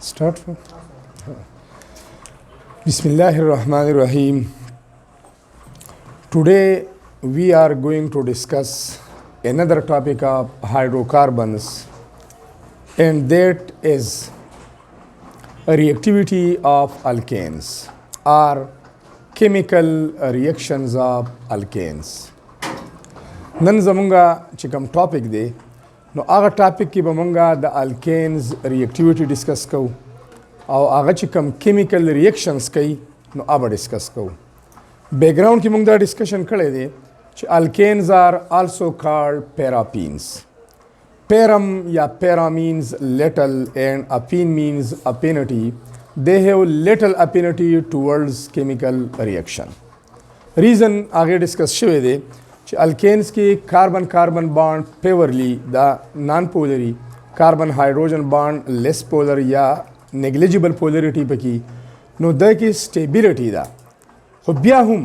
Start from Bismillahirrahmanirrahim. Today we are going to discuss another topic of hydrocarbons, and that is a reactivity of alkanes or chemical reactions of alkanes. نن زمونږه چې کوم ټاپک دی نو هغه ټاپک کې به مونږه د الکینز ریاکټیویټي ډسکس کوو او هغه چې کوم کیمیکل ریاکشنز کوي نو هغه ډسکس کوو. بیکګراوند کې مونږ دا ډسکشن کړی دی چې الکینز آر آلسو کالډ پیراپینز. پیرم یا پیرا means little and apine means affinity. They have little affinity towards chemical reaction. Reason هغه ډسکس شوی دی چې الکینز کې کاربن کاربن بانډ پیورلی دا نان پولري کاربن هایدروجن بانډ لیس پولر یا نیګلیجیبل پولریټي پکې نو د کې سټیبیلیټي ده، خو بیا هم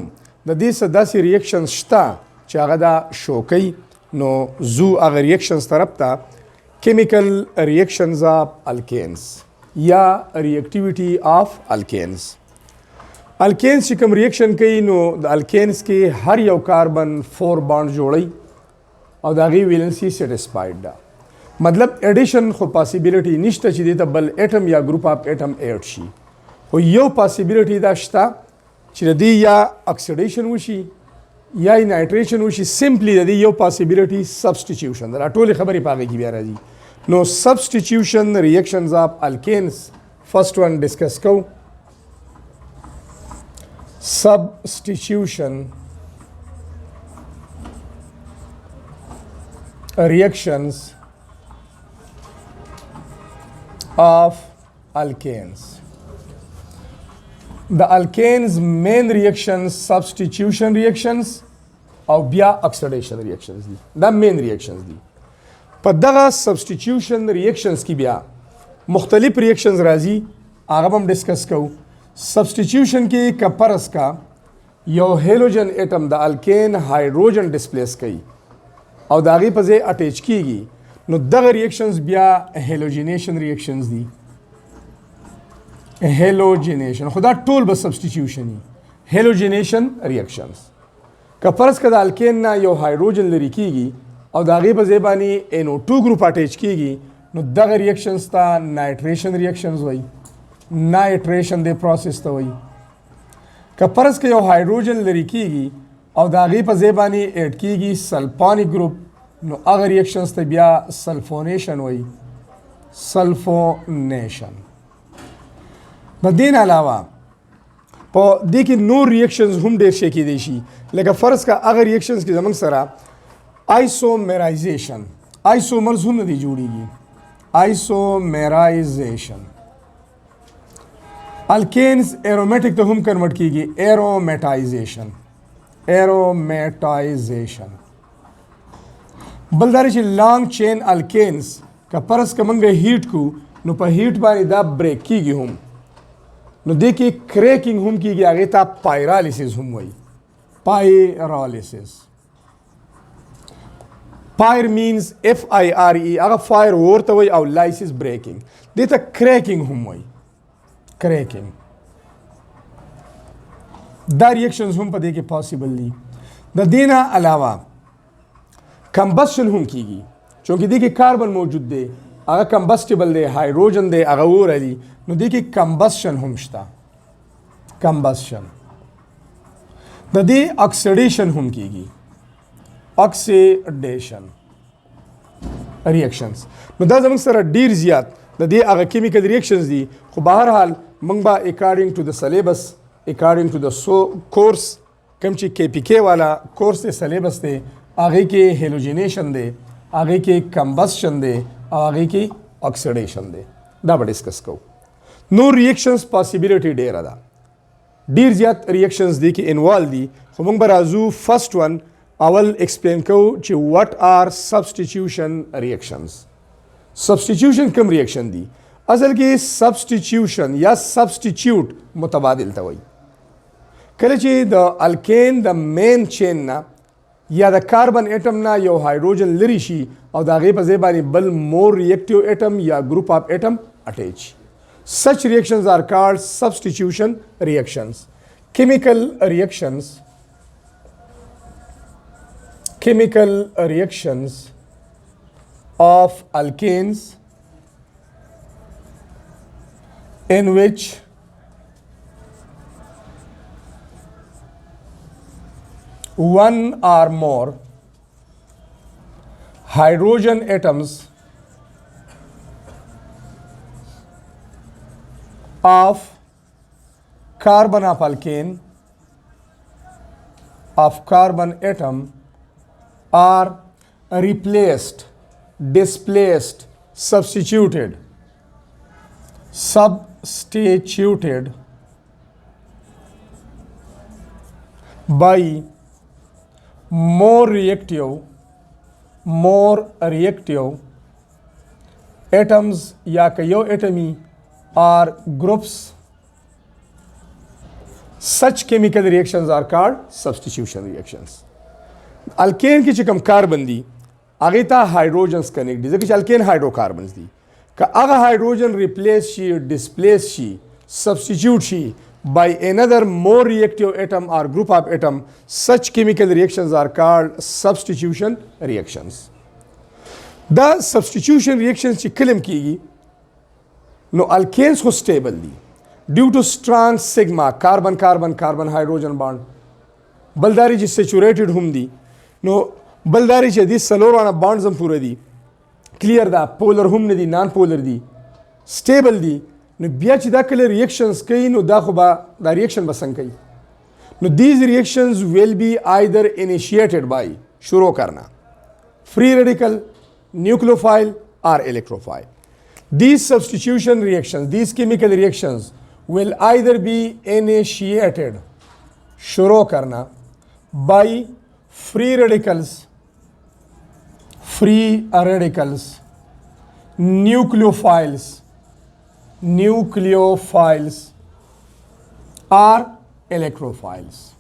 د دې څه داسې ریاکشنز شته چې هغه دا شو کوي. نو زو هغه ریاکشنز طرف ته کیمیکل ریاکشنز آف الکینز یا ریاکټیویټي آف الکینز. الکینز چې کوم ریاکشن کوي نو د الکینز کې هر یو کاربن 4 بانډ جوړي او د هغې ویلنسي سیټسفاید ده. مطلب ایډیشن خو پاسیبیلیټي نشته چې دې ته بل ایټم یا ګروپ آف ایټم ایډ شي، خو یو پاسیبیلیټي دا شته چې د دې یا اکسیډیشن وشي یا نایټریشن وشي. سمپلی د دې یو پاسیبیلیټي سبسټیټیوشن ده. دا ټولې خبرې په هغې کې بیا راځي. نو سبسټیټیوشن ریاکشنز آف الکینز فرسٹ ون ډسکس کوو. Substitution reactions of alkanes. The alkanes main reactions substitution reactions او بیا oxidation reactions دي. دا main reactions دي. په دغه substitution reactions کې بیا مختلف reactions راځي، هغه هم ډسکس کوو. سبسټیټیوشن کې کپرس کا یو هیلوجن ایټم د الکین هایدروجن ډسپلیس کوي او د هغې په ځای اټیچ کیږي نو دغه ریاکشنز بیا هیلوجینیشن ریاکشنز دي. هیلوجینیشن خو دا ټول به سبسټیټیوشن وي. هیلوجینیشن ریاکشنز کپرس کا د الکین نه یو هایدروجن لرې کیږي او د هغې په ځای باندې NO2 ګروپ اټیچ کیږي نو دغه ریاکشنز ته نایټریشن ریاکشنز وایي. نایټریشن دی پروسس ته وایي. که فرض که یو هایدروجن لرې کیږي او د هغې په ځای باندې ایډ کیږي سلفانیک ګروپ نو هغه ریاکشنز ته بیا سلفونیشن وایي. سلفونیشن. د دې نه علاوه په دې کې نور ریاکشنز هم ډېر شی کیدی شي، لکه فرض که هغه ریاکشنز کې زموږ سره آیسومیرایزیشن آیسومرز هم نه دی جوړیږي. آیسومیرایزیشن الکینز ایرومیټک ته هم کنورټ کیږي. ایرومیټایزیشن ایرومیټایزیشن بل دا چې لانګ چین الکینز که فرض که موږ هیټ کو نو په هیټ باندې دا بریک کیږي هم نو دې کې کریکینګ هم کیږي، هغې ته پایرالیسیس هم وایي. پایرالیسیس پایر مینز FIRE هغه فایر ورته وایي او لایسیس بریکینګ دې ته کریکینګ هم وایي. کریکینګ دا ریاکشنز هم په دې کې پاسیبل دي. د دې نه علاوه کمبسشن هم کیږي چونکې دې کې کاربن موجود دی، هغه کمبسټیبل دی، هایدروجن دی، هغه اور دی نو دې کې کمبسشن هم شته. کمبسشن د دې اکسیډیشن هم کیږي. اکسیډیشن ریاکشنز نو دا زموږ سره ډیر زیات د دې هغه کیمیکل ریاکشنز دي، خو بهرحال موږ به اکارډینګ ټو د سلیبس اکارډینګ ټو د کورس کوم چې KPK والا کورس دی سلیبس دی هغې کې هیلوجینیشن دی، هغې کې کمبسشن دی او هغې کې اکسیډیشن دی. دا به ډسکس کوو. نور ریاکشنز پاسیبیلیټي ډیره ده، ډیر زیات ریاکشنز دي کې انوالو دي، خو موږ به راځو فرسٹ ون اول ایکسپلین کوو چې واټ آر سبسټیټیوشن ریاکشنز. سبسټیټیوشن کوم ریاکشن دی؟ اصل کې سبسټیټیوشن یا سبسټیټیوټ متبادل ته وایي. کله چې د الکین د مین چین نه یا د کاربن ایټم نه یو هایدروجن لرې شي او د هغې په ځای باندې بل مور ریاکټیو ایټم یا ګروپ آف ایټم اټیچ. Such reactions are called substitution reactions. Chemical reactions of alkanes in which one or more hydrogen atoms of carbon of alkane of carbon atom are replaced, displaced, substituted by more reactive atoms या कयो atomy or groups. Such chemical reactions are called substitution reactions. Alkane की चिकम कार्बन दी आगे ता hydrogens connect दी जैसे alkane hydrocarbons दी का आगा हाइड्रोजन रिप्लेस शी डिस्प्लेस शी substitute शी by another more reactive atom or group of atom. Such chemical reactions are called substitution reactions. The substitution reactions ची कलम कीगी नो alkanes को stable दी due to strong sigma carbon hydrogen bond बलदारी जी saturated हम दी नो बलदारी ची दी सलोराना bonds हम पूरे दी clear दा polar हम ने दी non polar दी stable दी नो बिया ची दा कले reactions कई नो दा खुबा दा reaction बसंग कई no these reactions will be either initiated by शुरू करना free radical nucleophile or electrophile. These substitution reactions, these chemical reactions will either be initiated शुरू करना by free radicals, nucleophiles or electrophiles.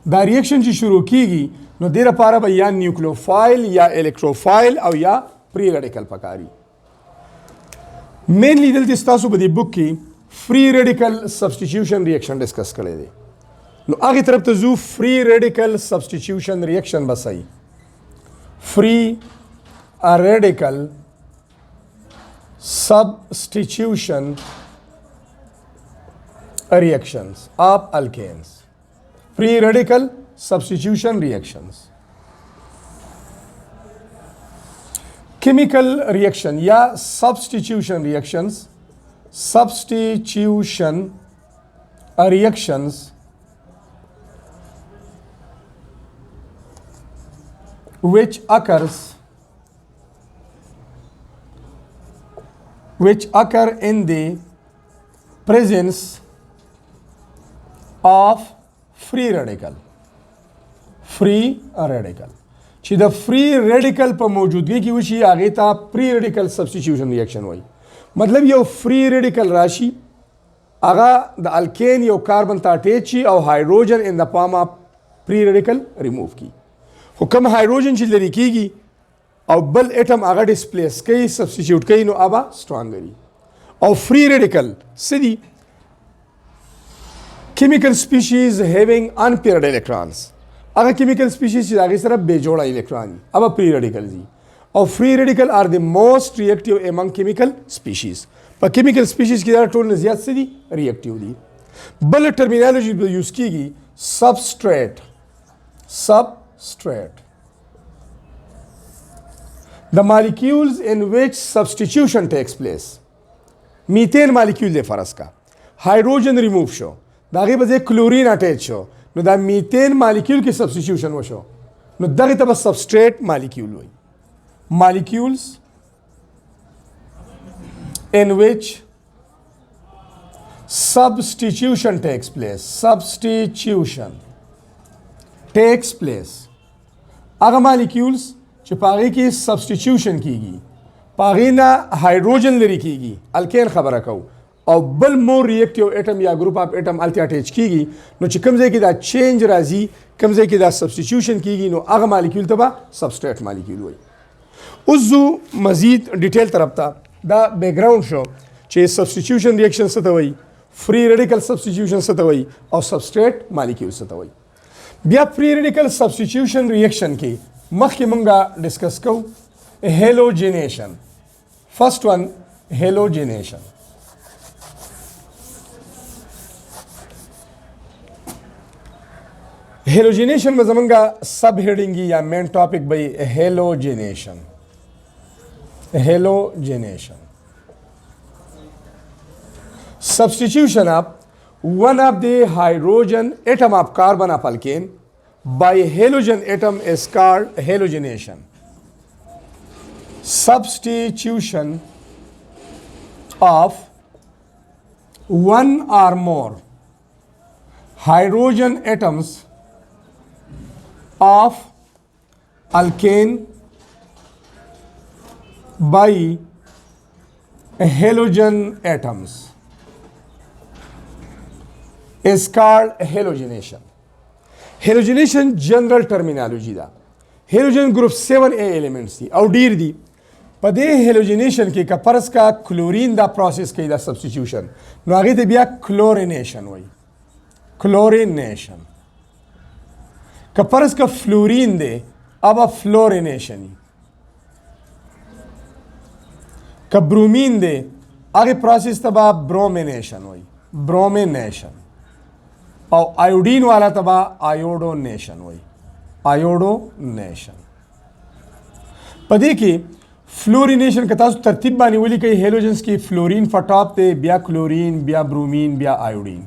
The reaction जी शुरू कीगी नो देर पारा भाई या न्यूक्लियोफाइल या इलेक्ट्रोफाइल और या प्री रेडिकल पकारी मेनली दल तिस्तासु बदी बुक की free radical substitution reaction discuss करे दे नो आगे तरफ तो जू फ्री रेडिकल सब्स्टिट्यूशन रिएक्शन बसाई free radical substitution reactions of alkanes. Free radical substitution reactions. Chemical reaction या substitution reactions which occur in the presence of free radical چې د free radical په موجودګۍ کې وشي هغه ته free radical substitution reaction وایي مطلب یو free radical راشي هغه د alkane یو کاربن ته اٹیچ شي او hydrogen in the form of free radical remove کی خو کوم hydrogen چې لري کیږي او بل اټم هغه ډیسپلیس کوي substitute کوي نو هغه stronger او free radical سدي chemical species having unpaired electrons अगर chemical species आगे सर बेजोड़ा इलेक्ट्रॉन अब free radical जी और free radical are the most reactive among chemical species पर chemical species की ज़्यादा टोल ज़्यादा से दी reactive दी बल terminology यूज़ कीगी substrate the molecules in which substitution takes place methane molecule दे फरस का hydrogen remove शो दागे बजे क्लोरीन अटैच शो नो दा मीथेन मालिक्यूल की सब्स्टिट्यूशन वशो नो दागे तब सबस्ट्रेट मालिक्यूल वही molecules in which substitution takes place अगर molecules जो पागे की substitution कीगी पागे ना हाइड्रोजन लरी कीगी अल्केन खबर रखाओ और बल मोर रिएक्टिव एटम या ग्रुप ऑफ एटम अल्ते अटैच कीगी नो च कमजे की दा चेंज राजी कमजे की दा सब्स्टिट्यूशन कीगी नो आगा मालिक्यूल तबा सबस्ट्रेट मालिक्यूल हुई उस जो मजीद डिटेल तरफ था دا بیکګراوند شو چې سبسټیټیوشن ریاکشن څه ته وایي، فری ریډیکل سبسټیټیوشن څه ته وایي او سبسټریټ مالیکول څه ته وایي. بیا فری ریډیکل سبسټیټیوشن ریاکشن کې مخکې مونږه ډسکس کوو هیلوجینیشن. فرست ون هیلوجینیشن. هیلوجینیشن में زمانगा सब हेडिंग या मेन टॉपिक भाई हेलोजेनेशन. हेलोजेनेशन substitution of one of the hydrogen atom of carbon of alkane by halogen atom is called halogenation. Substitution of one or more hydrogen atoms of alkane by halogen atoms is called halogenation. Halogenation general terminology دا. halogen group 7A elements دی او ډیر دی. په دې halogenation کې کپرس کا کلورین دا پروسس کوي دا substitution نو هغه ته بیا chlorination وایي. chlorination. کپرس کا فلورین دی اب فلورینیشن. که برومین دی هغه پروسس ته به برومینیشن وایي. برومینیشن. او آیوډین والا ته به آیوډونیشن وایي. آیوډونیشن. په دې کې فلورینیشن که تاسو ترتیب باندې ولیکئ هیلوجنس کې فلورین په ټاپ دی بیا کلورین بیا برومین بیا آیوډین.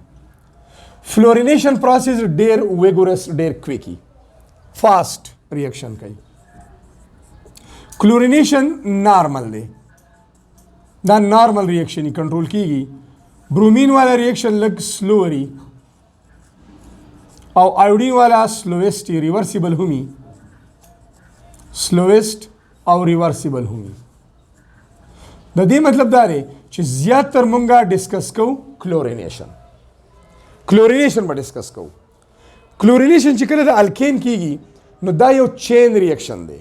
فلورینیشن پروسس ډیر ویګورس ډیر کویکی فاست ریاکشن کوي. کلورینیشن نارمل دی دا نارمل ریاکشن کنټرول کیږي. برومین والا ریاکشن لږ سلوری او آیوډین والا سلویسٹ ریورسیبل همي. سلویسٹ او ریورسیبل همي. د دې مطلب دا دی چې زیات تر مونږه ډسکس کوو کلورینیشن. کلورینیشن به ډسکس کوو. کلورینیشن چې کله د الکین کیږي نو دا یو چین ریاکشن دی.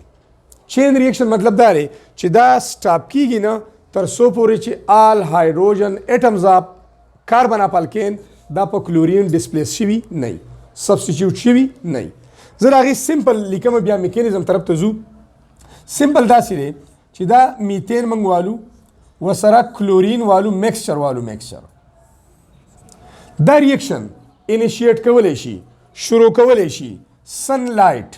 چین ریاکشن مطلب دا دی چې دا سټاپ کیږي نه تر څو پورې چې آل هایدروجن اټمز اف کاربن اف الکین دا په کلورین ډسپلیس شوي نه وي سبسټیټیوټ شوي نه وي. زه د هغې سمپل لیکم بیا میکانیزم طرف ته ځو. سمپل داسې دی چې دا میتین موږ والو ورسره کلورین والو میکسچر والو میکسچر. دا ریاکشن انیشیټ کولی شي شروع کولی شي سن لایټ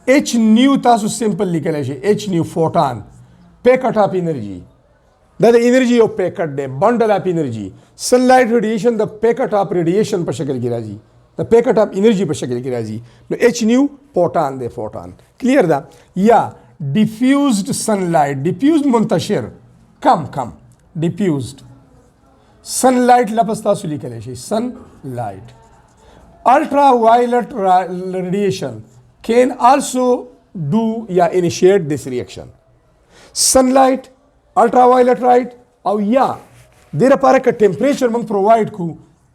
ایچ نیو تاسو سمپل لیکلی شي ایچ نیو فوټان پیکټ اف انرژي. دا د انرژي یو پیکټ دی بنډل اف انرژي. سن لایټ ریډیشن د پیکټ اف ریډیشن په شکل کې راځي د پیکټ اف انرژي په شکل کې راځي نو ایچ نیو فوټان دی فوټان. کلیر ده. یا ډیفیوزډ سن لایټ ډیفیوزډ منتشر کم diffused sunlight لفظ تاسو لیکلی شي سن لایټ. ultraviolet radiation can also do یا initiate this reaction. sunlight ultraviolet light او یا دې لپاره که ټمپریچر موږ پرووایډ کو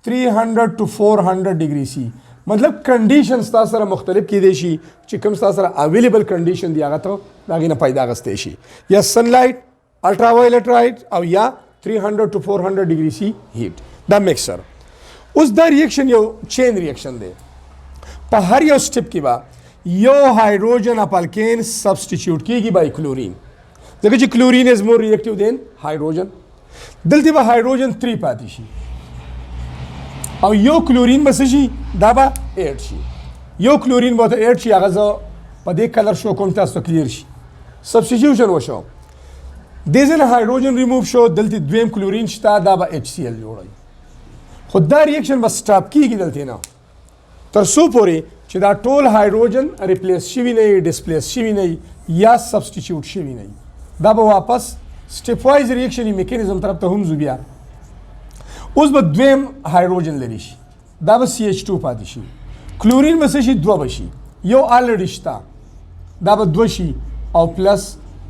300 to 400 degree C مطلب کنډیشنز تاسو سره مختلف کیدای شي چې کوم تاسو سره اویلیبل کنډیشن دی هغه ته دا غینه پیدا غستې شي یا sunlight ultraviolet light او یا 300 to 400 degree C heat دا مکسچر. اوس دا ریاکشن یو چین ریاکشن دی. په هر یو سټپ کې با یو هایدروجن اف الکین سبسټیټیوټ کیږي بای کلورین ځکه چې کلورین از مور ریاکټیو دین هایدروجن. دلته به هایدروجن 3 پاتې شي او یو کلورین بس شي دا به 8 شي. یو کلورین به 8 شي هغه زه په دې کلر شو کوم تاسو کلیر شي. سبسټیټیوشن وشو دې ځنه هایدروجن ریموو شو دلته دویم کلورین شته دا به HCl جوړوي. خو دا ریاکشن به سټاپ کیږي دلته نه تر څو پورې چې دا ټول هایدروجن ریپلیس شوي نه وي ډسپلیس شوي نه وي یا سبسټیټیوټ شوي نه وي. دا به واپس سټپ وایز ریاکشن میکانیزم طرف ته هم ځو. بیا اوس به دویم هایدروجن لري شي دا به CH2 پاتې شي. کلورین به څه شي 2 به شي یو الریډي شته دا به 2 شي او پلس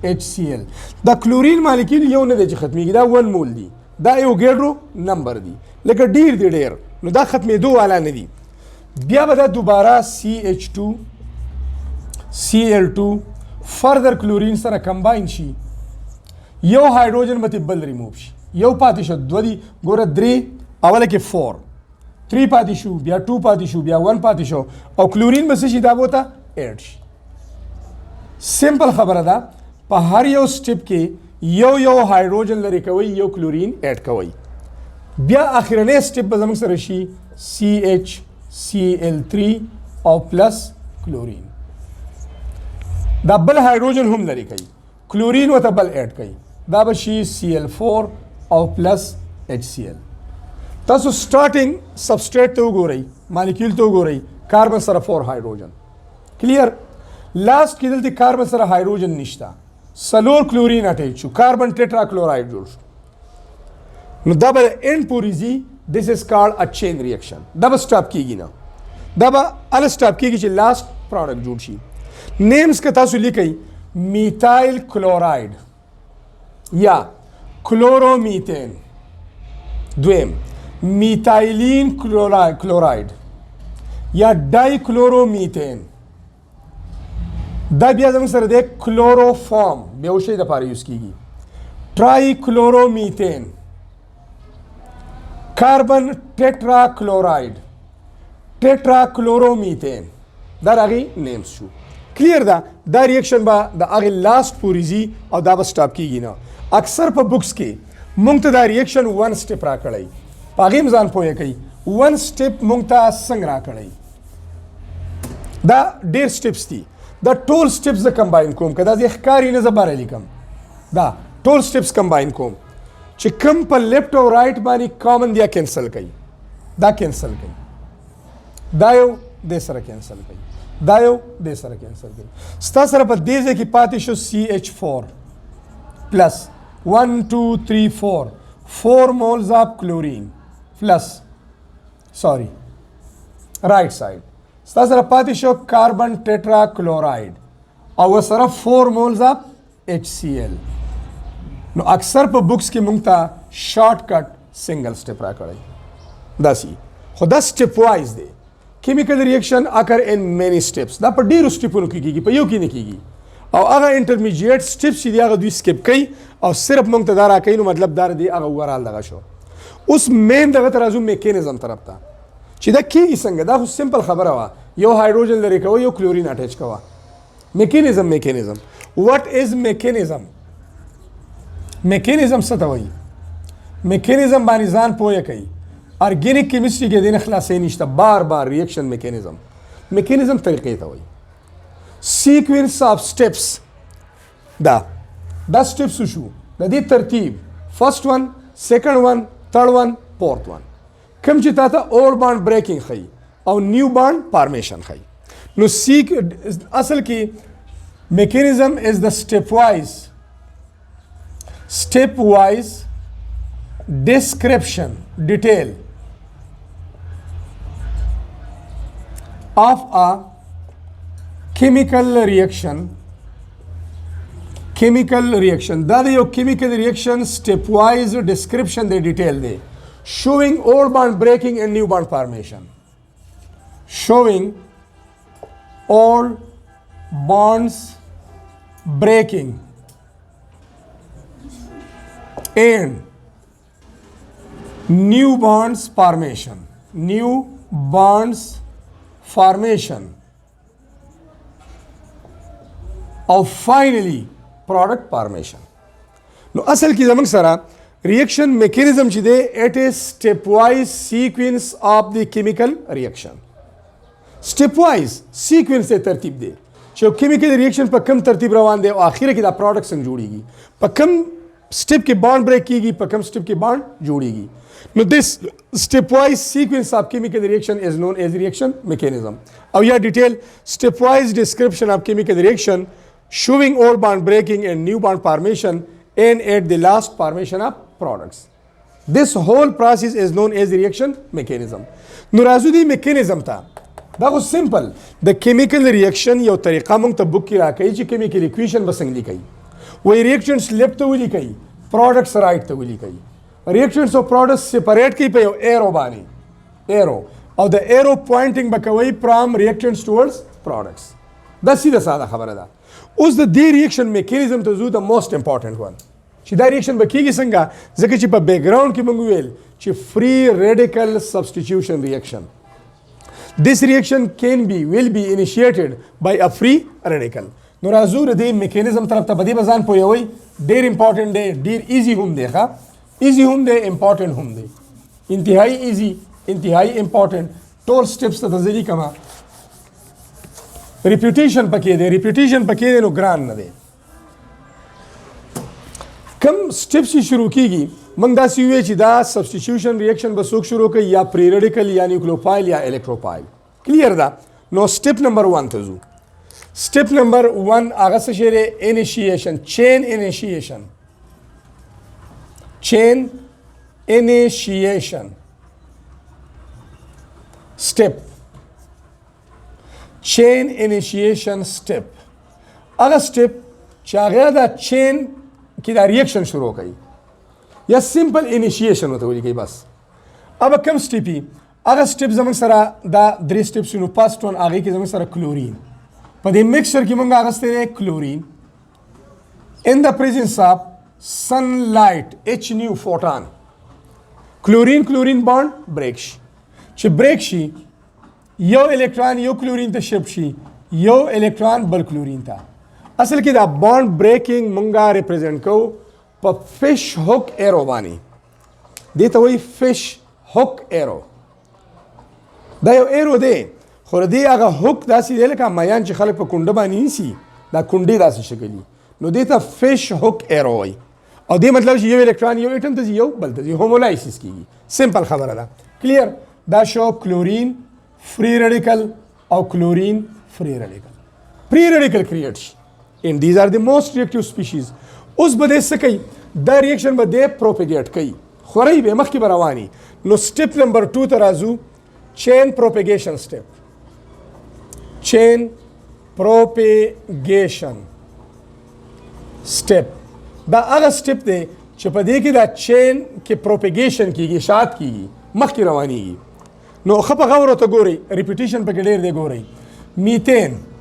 HCl. دا کلورین مالیکول یو نه دی چې ختمیږي دا 1 مول دی دا یو ګیډرو نمبر دی لکه ډیر دی ډیر نو دا ختمېدو والا نه دی. بیا به دا دوباره CH2 Cl2 further chlorine سره combine شي یو هایدروجن به بل ریموو شي یو پاتې شو دوه دي ګوره درې اوله کې 4 3 پاتې شو بیا 2 پاتې شو بیا 1 پاتې شو او کلورین به څه شي دا به ورته ایډ شي سمپل خبره ده په هر یو سټپ کې یو هایدروجن لرې کوئ یو کلورین ایډ کوئ بیا اخرنی سټپ به زموږ سره شي CHCl3 او پلس کلورین دا بل هایدروجن هم لرې کوي کلورین ورته بل ایډ کوي دا به شي Cl4 او پلس HCl تاسو سټارټینګ سبسټریټ ته وګورئ مالیکول ته وګورئ کاربن سره 4 هایدروجن کلیر لاست کې دلته کاربن سره هایدروجن نشته سلور کلورین اټیچ شو کاربن ټیټرا کلوراید جوړ شو نو دا به اینډ پورې ځي دس از کالډ ا چین ریاکشن دا به سټاپ کیږي نه دا به ال سټاپ کیږي چې لاست پروډکټ جوړ شي نیمز که تاسو لیکئ میتایل کلوراید یا کلورومیتین دویم میتایلین کلوراید یا ډای کلورومیتین دا بیا زموږ سره د کلوروفارم بیا یو شی دپاره یوز کیږي ټرای کلورومیتین کاربن ټیټرا کلوراید ټیټرا کلورومیتین دا د هغې نیمز شو کلیر ده دا ریاکشن به د هغې لاست پورې ځي او دا به سټاپ کیږي نه اکثر په بکس کې مونږ ته دا ریاکشن 1 سټپ راکړی په هغې هم ځان پوهه کوي 1 سټپ مونږ ته څنګه راکړی دا ډېر سټپس دي دا ټول سټپس زه کمباین کوم که دا زه ښکاري نه زه بره لیکم دا ټول سټپس کمباین کوم چې کوم په لیفټ او رایټ باندې کامن دی کینسل کوي دا کینسل کوي دا یو دې سره کینسل کوي دا یو دې سره کینسل کوي ستا سره په دې ځای کې پاتې شو CH4 پلس 1 2 3 4 moles of chlorine plus sorry right side ستا سره پاتې شو کاربن ټیټرا کلوراید او سره 4 moles of HCl نو اکثر په بکس کې مونږ ته شارټ کټ سنگل سټپ راکړی داسې خو دا سټپ وایز دی chemical reaction occur in many steps دا په ډیرو سټپونو کې کیږي په یو کې نه کیږي او هغه انټرمیډیټ سټپس چې دی هغه دوی سکپ کوي او صرف مونږ ته دا راکوي نو مطلب دا دی هغه اوورال دغه شو اوس مین دغه ته راځو میکانیزم طرف ته چې دا کیږي څنګه دا خو سمپل خبره وه یو هایدروجن لرې کوه یو کلورین اټیچ کوه میکانیزم واټ از میکانیزم څه ته وایي میکانیزم باندې ځان پوهه کوي ارګینیک کیمستري کې دینه خلاصې نشته بار ریاکشن میکانیزم طریقې ته وایي سیکوینس اف سټپس دا سټپس شو د دې ترتیب فرست ون سیکنډ ون تھرډ ون فورث ون کوم چې تا ته اولډ بانډ بریکینګ ښیي او نیو بانډ فارمیشن ښیي نو اصل کې میکانیزم از د سټپ وایز description detail of a chemical reaction دا د یو chemical reaction stepwise description دی detail دی showing old bond breaking and new bond formation showing old bonds breaking and new bonds formation or finally product formation نو اصل کې زموږ سره reaction mechanism چې دی it is stepwise sequence of the chemical reaction stepwise sequence ته ترتیب دی چې chemical reaction په کوم ترتیب روان دی او اخر کې دا product څنګه جوړیږي په کوم سټپ کې بانډ بریک کیږي په کوم سټپ کې بانډ جوړیږي نو this stepwise sequence of chemical reaction is known as reaction mechanism او یا detail stepwise description of chemical reaction showing old bond breaking and new bond formation and at the last formation of products this whole process is known as the reaction mechanism نو راځو دی mechanism ته دا خو سمپل د chemical reaction یو طریقه موږ ته بک کې راکوي چې chemical equation به څنګه لیکي وی reactions left ته ولیکئ products right ته ولیکئ reactions او products separate کوي په یو arrow باندې arrow او د arrow pointing به کوي from reactions towards products دا سیده ساده خبره ده. اوس د دې ریاکشن میکانیزم ته ځو، د موست امپورټنټ ون چې دا ریاکشن به کېږي څنګه، ځکه چې په بیک ګراوند کې موږ ویل چې فري ریډیکل سبسټیټیوشن ریاکشن. This reaction will be initiated by a free radical. نو راځو د دې میکانیزم طرف ته، په دې به ځان پوهوئ. ډېر امپورټنټ دی، ډېر ایزي هم دی، ښه ایزي هم دی، امپورټنټ هم دی، انتهایی ایزي، انتهایی امپورټنټ. ټول سټیپس ته ځلي کما ریپیټیشن پکې دی، ریپیټیشن پکې دی، نو ګران نه دی. کم سټیپس چې شروع کیږي موږ داسې ووایو چې دا سبسټیټیوشن ریاکشن به څوک شروع کوي، یا پری ریډیکل یا نیوکلیوفایل یا الکتروفایل. کلیر ده. نو سټیپ نمبر 1 ته ځو. سټیپ نمبر 1 هغه څه شی دی؟ انیشیشن، چین انیشیشن، چین انیشیشن سټیپ، چین انیشیشن سټیپ. هغه سټیپ چې هغه دا چین کې دا ریاکشن شروع کوي، یا سمپل انیشیشن ورته ولیکئ بس. अब کم سټیپی هغه سټیپ زموږ سره دا 3 سټیپس نو فرست ون هغه کې زموږ سره کلورین په دې مکسچر کې موږ اغسته دی کلورین in the presence of sunlight h nu photon. کلورین بانډ بریک شي، چې بریک شي یو الکترون یو کلورین ته شپ شي، یو الکترون بل کلورین ته. اصل کې دا بانډ بریکینګ مونږه ریپرزینټ کوو په فش هوک ایرو باندې. دې ته وایي فش هوک ایرو. دا یو ایرو دی، خو د دې هغه هوک داسې دی لکه میان چې خلک په کونډه باندې نیسي، دا کونډې داسې شکلي، نو دې ته فش هوک ایرو وایي. او دې مطلب چې یو الکترون یو اټم ته ځي، یو بل ته ځي، هومولایسیس کېږي. سمپل خبره ده. کلیر؟ دا شو کلورین فری ریډیکل او کلورین فری ریډیکل. فری ریډیکل کریټ شي and these are the most reactive species. اوس به دې څه کوي؟ دا ریاکشن به دې پروپیګیټ کوي، خورئ به مخکې به رواني. نو سټیپ نمبر 2 ته راځو، چین پروپیګیشن سټیپ. چین پروپیګیشن سټیپ دا هغه سټیپ دی چې په دې کې دا چین کې پروپیګیشن کېږي، شات کېږي، مخکې روانېږي. نو ښه په غور ورته ګورئ، ریپیټیشن پکې ډېر دی. ګورئ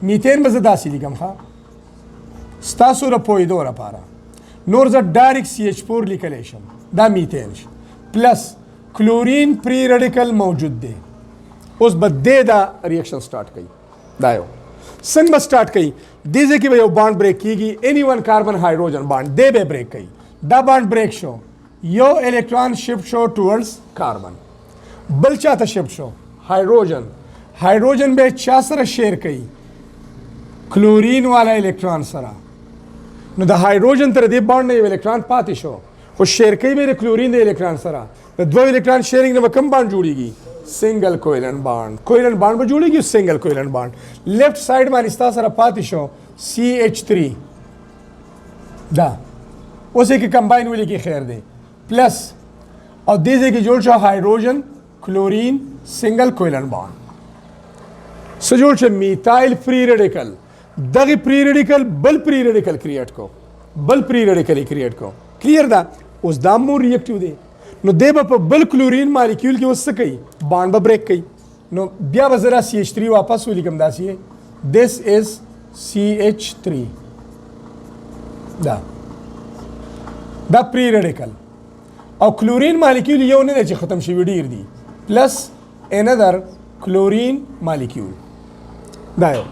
میتین به زه داسې لیکم، ښه ستاسو د پوهېدو لپاره. نور زه ډایرکټ CH4 لیکلی شم، دا میتین شي، پلس کلورین پری ریډیکل موجود دی. اوس به دې دا ریاکشن سٹارټ کوي. دا یو څنګه به سٹارټ کوي؟ دې ځای کې به یو بانډ بریک کېږي، any one کاربن هایډروجن بانډ دی به بریک کوي. دا بانډ بریک شو، یو الکترون شفت شو ټورډز کاربن، بل چاته شفت شو هایډروجن. هایډروجن به چا سره شیر کوي؟ کلورین والا الکترون سره. نو د هایډروجن تر دې بانډ نه یو الکترون پاتې شو، خو شیر کوي به د کلورین د الکترون سره. د دوه الکترون شیرینګ نه به کوم بانډ جوړیږي؟ سنگل کویلنٹ بانډ. کویلنٹ بانډ به جوړیږي، سنگل کویلنٹ بانډ. لیفت سایډ باندې ستا سره پاتې شو CH3. دا اوس یې کې کمباین ولیکي، خیر دی، پلس او دې ځای کې جوړ شو هایډروجن کلورین سنگل کویلنٹ بانډ. څه جوړ شو؟ میتایل فری ریډیکل. دغه پری ریډیکل بل پری ریډیکل کریټ کو، بل پری ریډیکل کریټ کو. کلیر ده؟ اوس دا مور ریاکټیو دی. نو دی به په بل کلورین مالیکیول کې اوس څه کوي؟ بانډ به بریک کوي. نو بیا به زه CH3 واپس ولیکم داسې، this is CH3. دا پری ریډیکل او کلورین مالیکیول یو نه دی چې ختم شوي، ډیر دي، پلس انذر کلورین مالیکیول. دا یو.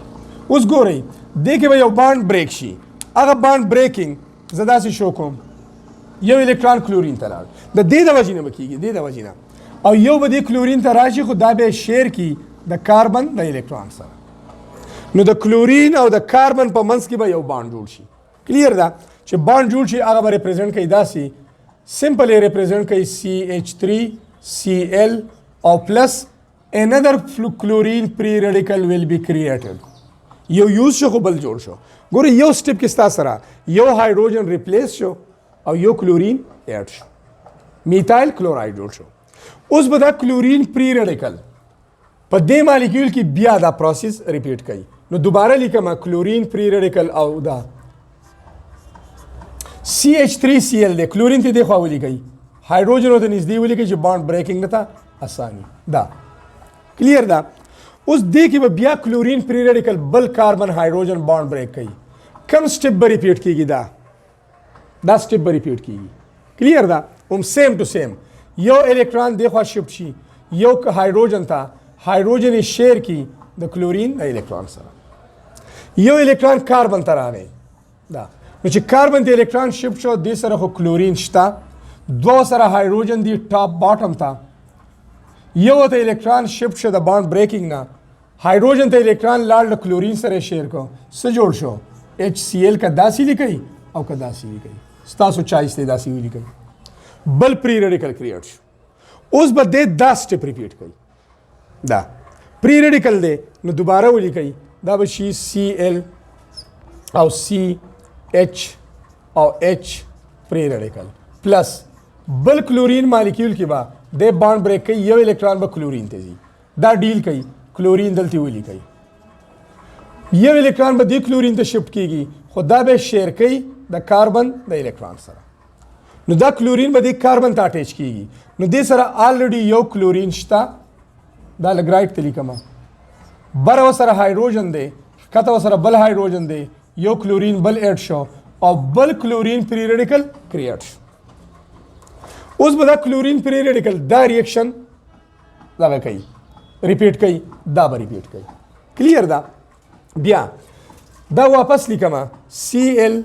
اوس ګورئ دې کې به یو بانډ بریک شي. هغه بانډ بریکینګ زه داسې شو کوم، یو الکترون کلورین ته لاړ، د دې د وجې نه به کېږي، دې د وجې نه، او یو به دې کلورین ته راشي، خو دا به شیر کي د کاربن د الکترون سره. نو د کلورین او د کاربن په منځ کې به یو بانډ جوړ شي. کلیر ده؟ چې بانډ جوړ شي هغه به ریپرزینټ کوي داسې، سمپل یې ریپرزینټ کوي CH3 Cl او پلس another chlorine free radical will be created. یو یوز شو خو بل جوړ شو. ګوره یو سټیپ کې ستا سره یو هایډروجن ریپلیس شو او یو کلورین ایډ شو، میتایل کلوراید جوړ شو. اوس به دا کلورین پری ریډیکل په دې مالیکیول کې بیا دا پروسیس ریپیټ کوي. نو دوباره لیکم کلورین پری ریډیکل او دا CH3Cl دی، کلورین ته دی خوا ولیکئ، هایډروجن ورته نږدې ولیکئ چې بانډ بریکینګ نه ته اساني. دا کلیر ده؟ اوس دې کې به بیا کلورین پری ریډیکل بل کاربن هایدروجن بانډ بریک کوي. کم سټپ به ریپیټ کیږي دا سټپ به ریپیټ کیږي. کلیر ده؟ هم سیم ټو سیم یو الکترون دی خوا شفت شي یو هایدروجن ته هایدروجن شیر کی د کلورین د الکترون سره. یو الکترون کاربن ته راغی دا نو چې کاربن ته الکترون شفت شو دې سره خو کلورین شته دوه سره هایدروجن دی ټاپ باټم ته یو ته الکترون شفت شو د بانډ بریکینګ نه هایدروجن ته الکترون لاړ د کلورین سره شیر کو څه جوړ شو HCl کا داسې لیکي او کا داسې لیکي ستاسو چایس ته داسې ولیکي بل پری ریډیکل کریټ شو. اوس به دې دا سټپ ریپیټ کوي دا پری ریډیکل دی نو دوباره ولیکي دا به شي Cl او CH او H پری ریډیکل پلس بل کلورین مالیکول کې به د بانډ بریک کوي یو الکترون به کلورین ته ځي دا ډیل کوي کلورین دلته ولیکي یو الکترون به د کلورین ته شفت کیږي خو دا به شیر کوي د کاربن د الکترون سره نو دا کلورین به د کاربن ته اٹیچ کیږي نو دې سره آلریډي یو کلورین شته دا لګ رائټ ته لیکم بر سره هایدروجن دی کته سره بل هایدروجن دی یو کلورین بل اډ شو او بل کلورین پری ریډیکل کریټ شو. اوس به دا کلورین پری ریډیکل دا ریاکشن دا کوي ریپیټ کوي دا به ریپیټ کوي. کلیر ده؟ بیا دا واپس لیکم Cl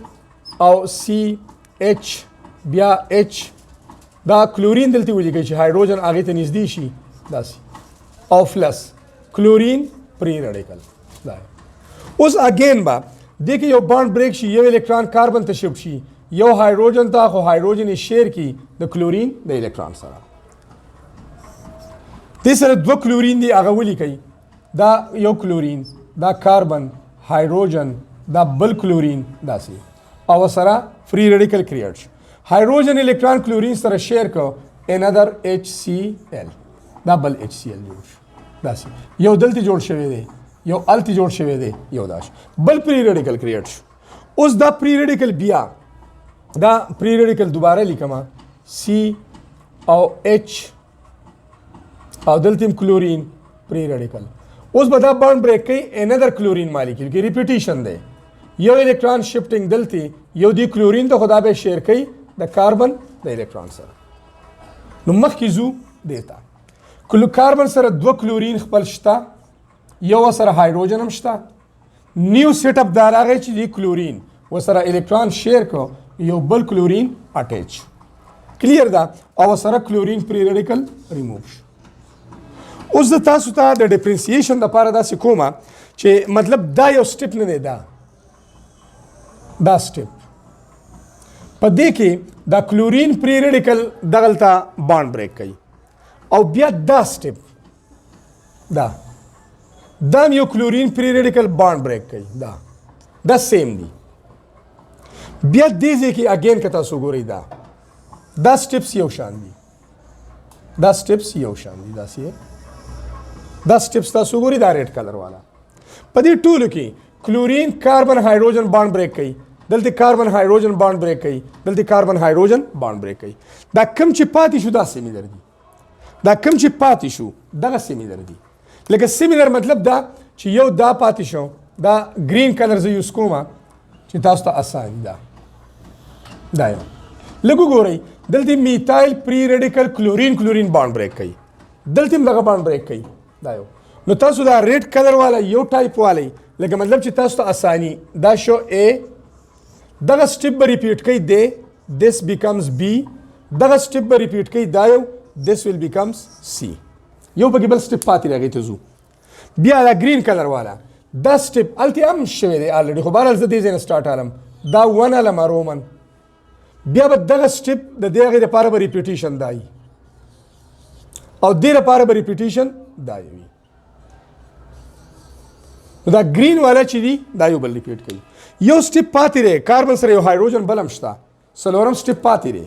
او CH بیا H دا کلورین دلته ولیکئ چې هایدروجن هغې ته نږدې شي داسې او پلس کلورین پری ریډیکل دا اوس اگین به دې کې یو بانډ بریک شي یو الکترون کاربن ته شفت شي یو هایدروجن ته خو هایدروجن یې شیر کی د کلورین د الکترون سره دې سره دوه کلورین دی هغه ولیکئ دا یو کلورین دا کاربن هایدروجن دا بل کلورین داسې او سره فری ریډیکل کریټ شو. هایدروجن الکترون کلورین سره شیر کو انادر HCl دا بل HCl جوړ شو داسې یو دلته جوړ شوی دی یو الته جوړ شوی دی یو داش بل پری ریډیکل کریټ شو. اوس دا پری ریډیکل بیا دا پری ریډیکل دوباره لیکم C او H او دلته کلورین پری ریډیکل اوس به دا بانډ بریک کوي انادر کلورین مالیکول کې ریپیټیشن دی یو الکترون شفټینګ دلته یو دی کلورین ته خدا به شیر کوي د کاربن د الکترون سره نو مخکې ځو دیتا کاربن سره دوه کلورین خپل شته یو سره هایدروجن هم شته نیو سیټ اپ دا راغی چې دی کلورین وسره الکترون شیر کو یو بل کلورین اٹیچ کلیر ده او سره کلورین پری ریډیکل ریموو شو. اوس د تاسو ته د ډیفرنسیشن لپاره داسې کومه چې مطلب دا یو سټپ نه دی دا سټپ په دې کې دا کلورین پری ریډیکل دغلته بانډ بریک کوي او بیا دا سټپ دا یو کلورین پری ریډیکل بانډ بریک کوي دا سیم دی بیا دې ځای کې اگین که تاسو ګورئ دا سټپس یو شان دي داسې دا سټپس تاسو ګورئ دا ریډ کلر والا په دې ټولو کې کلورین کاربن هایدروجن بانډ بریک کوي دلته کاربن هایدروجن بانډ بریک کوي دلته کاربن هایدروجن بانډ بریک کوي دا کم چې پاتې شو دا سیمیلر دي دغه سیمیلر دي لکه سیمیلر مطلب دا چې یو دا پاتې شو دا گرین کلر زه یوز کوم چې تاسو ته اسان دا یو لږ وګورئ دلته میتایل پری ریډیکل کلورین بانډ بریک کوي دلته هم دغه بانډ بریک کوي دا یو نو تاسو دا ریډ کلر والا یو ټایپ والی لکه مطلب چې تاسو ته اسانی دا شو A دغه سټپ به ریپیټ کوي this becomes B دغه سټپ به ریپیټ کوي دا یو this will becomes C یو پکې بل سټپ پاتې راغی ته ځو بیا دا گرین کلر والا دا سټپ الته هم شوی دی آلریډي خو بهرحال زه دې ځای نه سټارټ علم دا ون علم رومن بیا به دغه سټپ د دغې لپاره به ریپیټیشن دای او دې لپاره به ریپیټیشن دا وي دا گرین والا چې دی دا یو بل ریپیټ کوي یو سټپ پاتې دی کاربن سره یو هایدروجن بل هم شته څلورم سټپ پاتې دی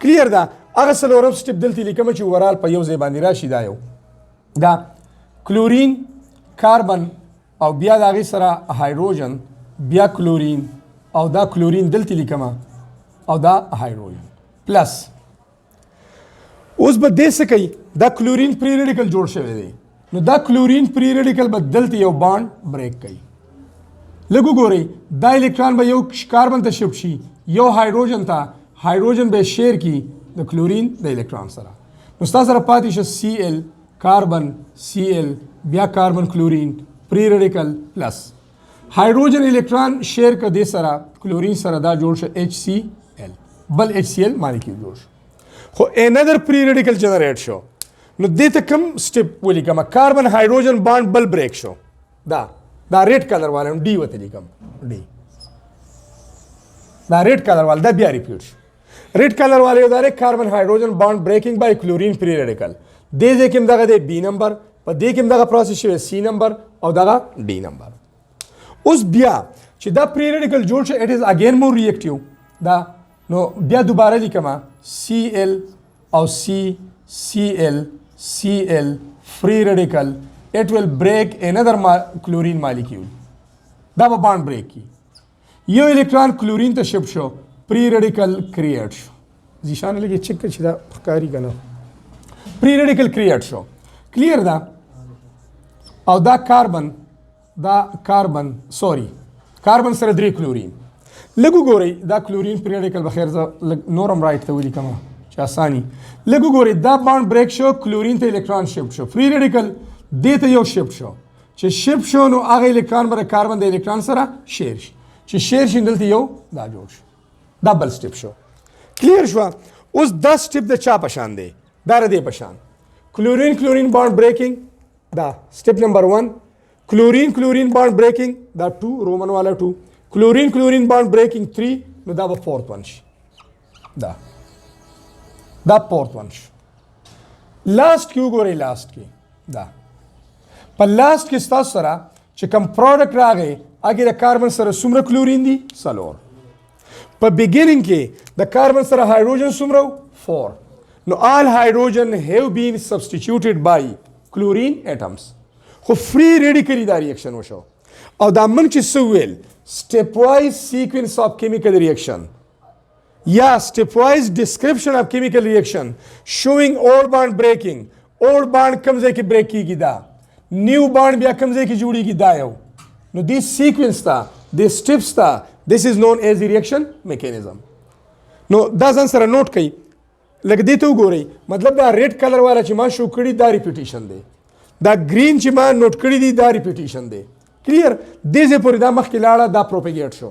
کلیر ده هغه څلورم سټپ دلته لیکم چې اورال په یو ځای باندې راشي دا یو دا کلورین کاربن او بیا د هغې سره هایدروجن بیا کلورین او دا کلورین دلته لیکم او دا هایدروجن پلس اوس به دې څه کوي دا کلورین پری ریډیکل جوړ شوی دی نو دا کلورین پری ریډیکل به دلته یو بانډ بریک کوي. لږ وګورئ دا الکترون به یو کاربن ته شفټ شي یو هایدروجن ته، هایدروجن به شیر کی د کلورین د الکترون سره. نو ستاسو سره پاتې شو Cl کاربن Cl بیا کاربن کلورین پری ریډیکل پلس هایدروجن الکترون شیر ک دې سره کلورین سره دا جوړ شو HCl بل HCl مالیکول جوړ شو. خو انذر پری ریډیکل جنریټ شو. نو دې ته کوم سټپ ولیکم؟ کاربن هایدروجن بانډ بل بریک شو. دا ریډ کلر والا ډي وته لیکم ډي. دا ریډ کلر والا دا بیا ریپیټ شو. ریډ کلر والا یو دا کاربن هایدروجن بانډ بریکینګ بای کلورین پری ریډیکل. دې ځکه هم دغه د بی نمبر په دې کې هم دغه پروسس شوی سی نمبر او دغه ډي نمبر. اوس بیا چې دا پری ریډیکل جوړ شو اټ از اگین مور ریاکټیو. دا نو بیا دوباره لیکم Cl او Cl free radical it will break another chlorine molecule. دا به bond break کی. یو الکترون کلورین ته شفټ شو پری ریډیکل کریټ شو. ځیشان لګي چک چې دا ښکاری کنه پری ریډیکل کریټ شو. کلیر دا او دا کاربن سره 3 کلورین. لګو ګورئ دا کلورین پری ریډیکل بخیر ز نورم رائټ ته ولیکم چې اسانی. لګو ګورئ دا بانډ بریک شو کلورین ته الکترون شفټ شو فری ریډیکل دې ته یو شفټ شو چې شفټ شو نو هغه الکترون بر کاربن د الکترون سره شیر شي چې شیر شي دلته یو دا جوړ شو. دا بل سټپ شو. کلیر شو. اوس دا سټپ د چا پشان دی؟ دا ردی پشان. کلورین بانډ بریکینګ دا سټپ نمبر 1. کلورین بانډ بریکینګ دا 2 رومن والا 2. کلورین بانډ بریکینګ 3 نو دا به فورث ون شي. دا فورث ون شي. لاست کې وګورئ لاست کې دا په لاست کې ستاسو سره چې کوم پروډکټ راغی هغه د کاربن سره څومره کلورین دي؟ 4. په بیګینینګ کې د کاربن سره هایدروجن څومره؟ 4. نو all hydrogen have been substituted by chlorine atoms. خو فری ریډیکلی دا ریاکشن وشو او دا موږ چې څه ویل step wise sequence of chemical reaction یا step wise description of chemical reaction showing old bond breaking. old bond کوم ځای کې بریک کیږي دا نیو بانډ بیا کوم ځای کې جوړیږي دا یو. نو دې سیکوینس تا دې سټپس تا this is known as the reaction mechanism. نو دا ځان سره نوٹ کړئ. لکه دې ته وګورئ مطلب دا ریډ کلر والا چې ما شو کړی دا ریپیټیشن دی. دا گرین چې ما نوٹ کړی دی دا ریپیټیشن دی. کلیر دې ځای پورې دا مخکې لاړه دا پروپیګیټ شو.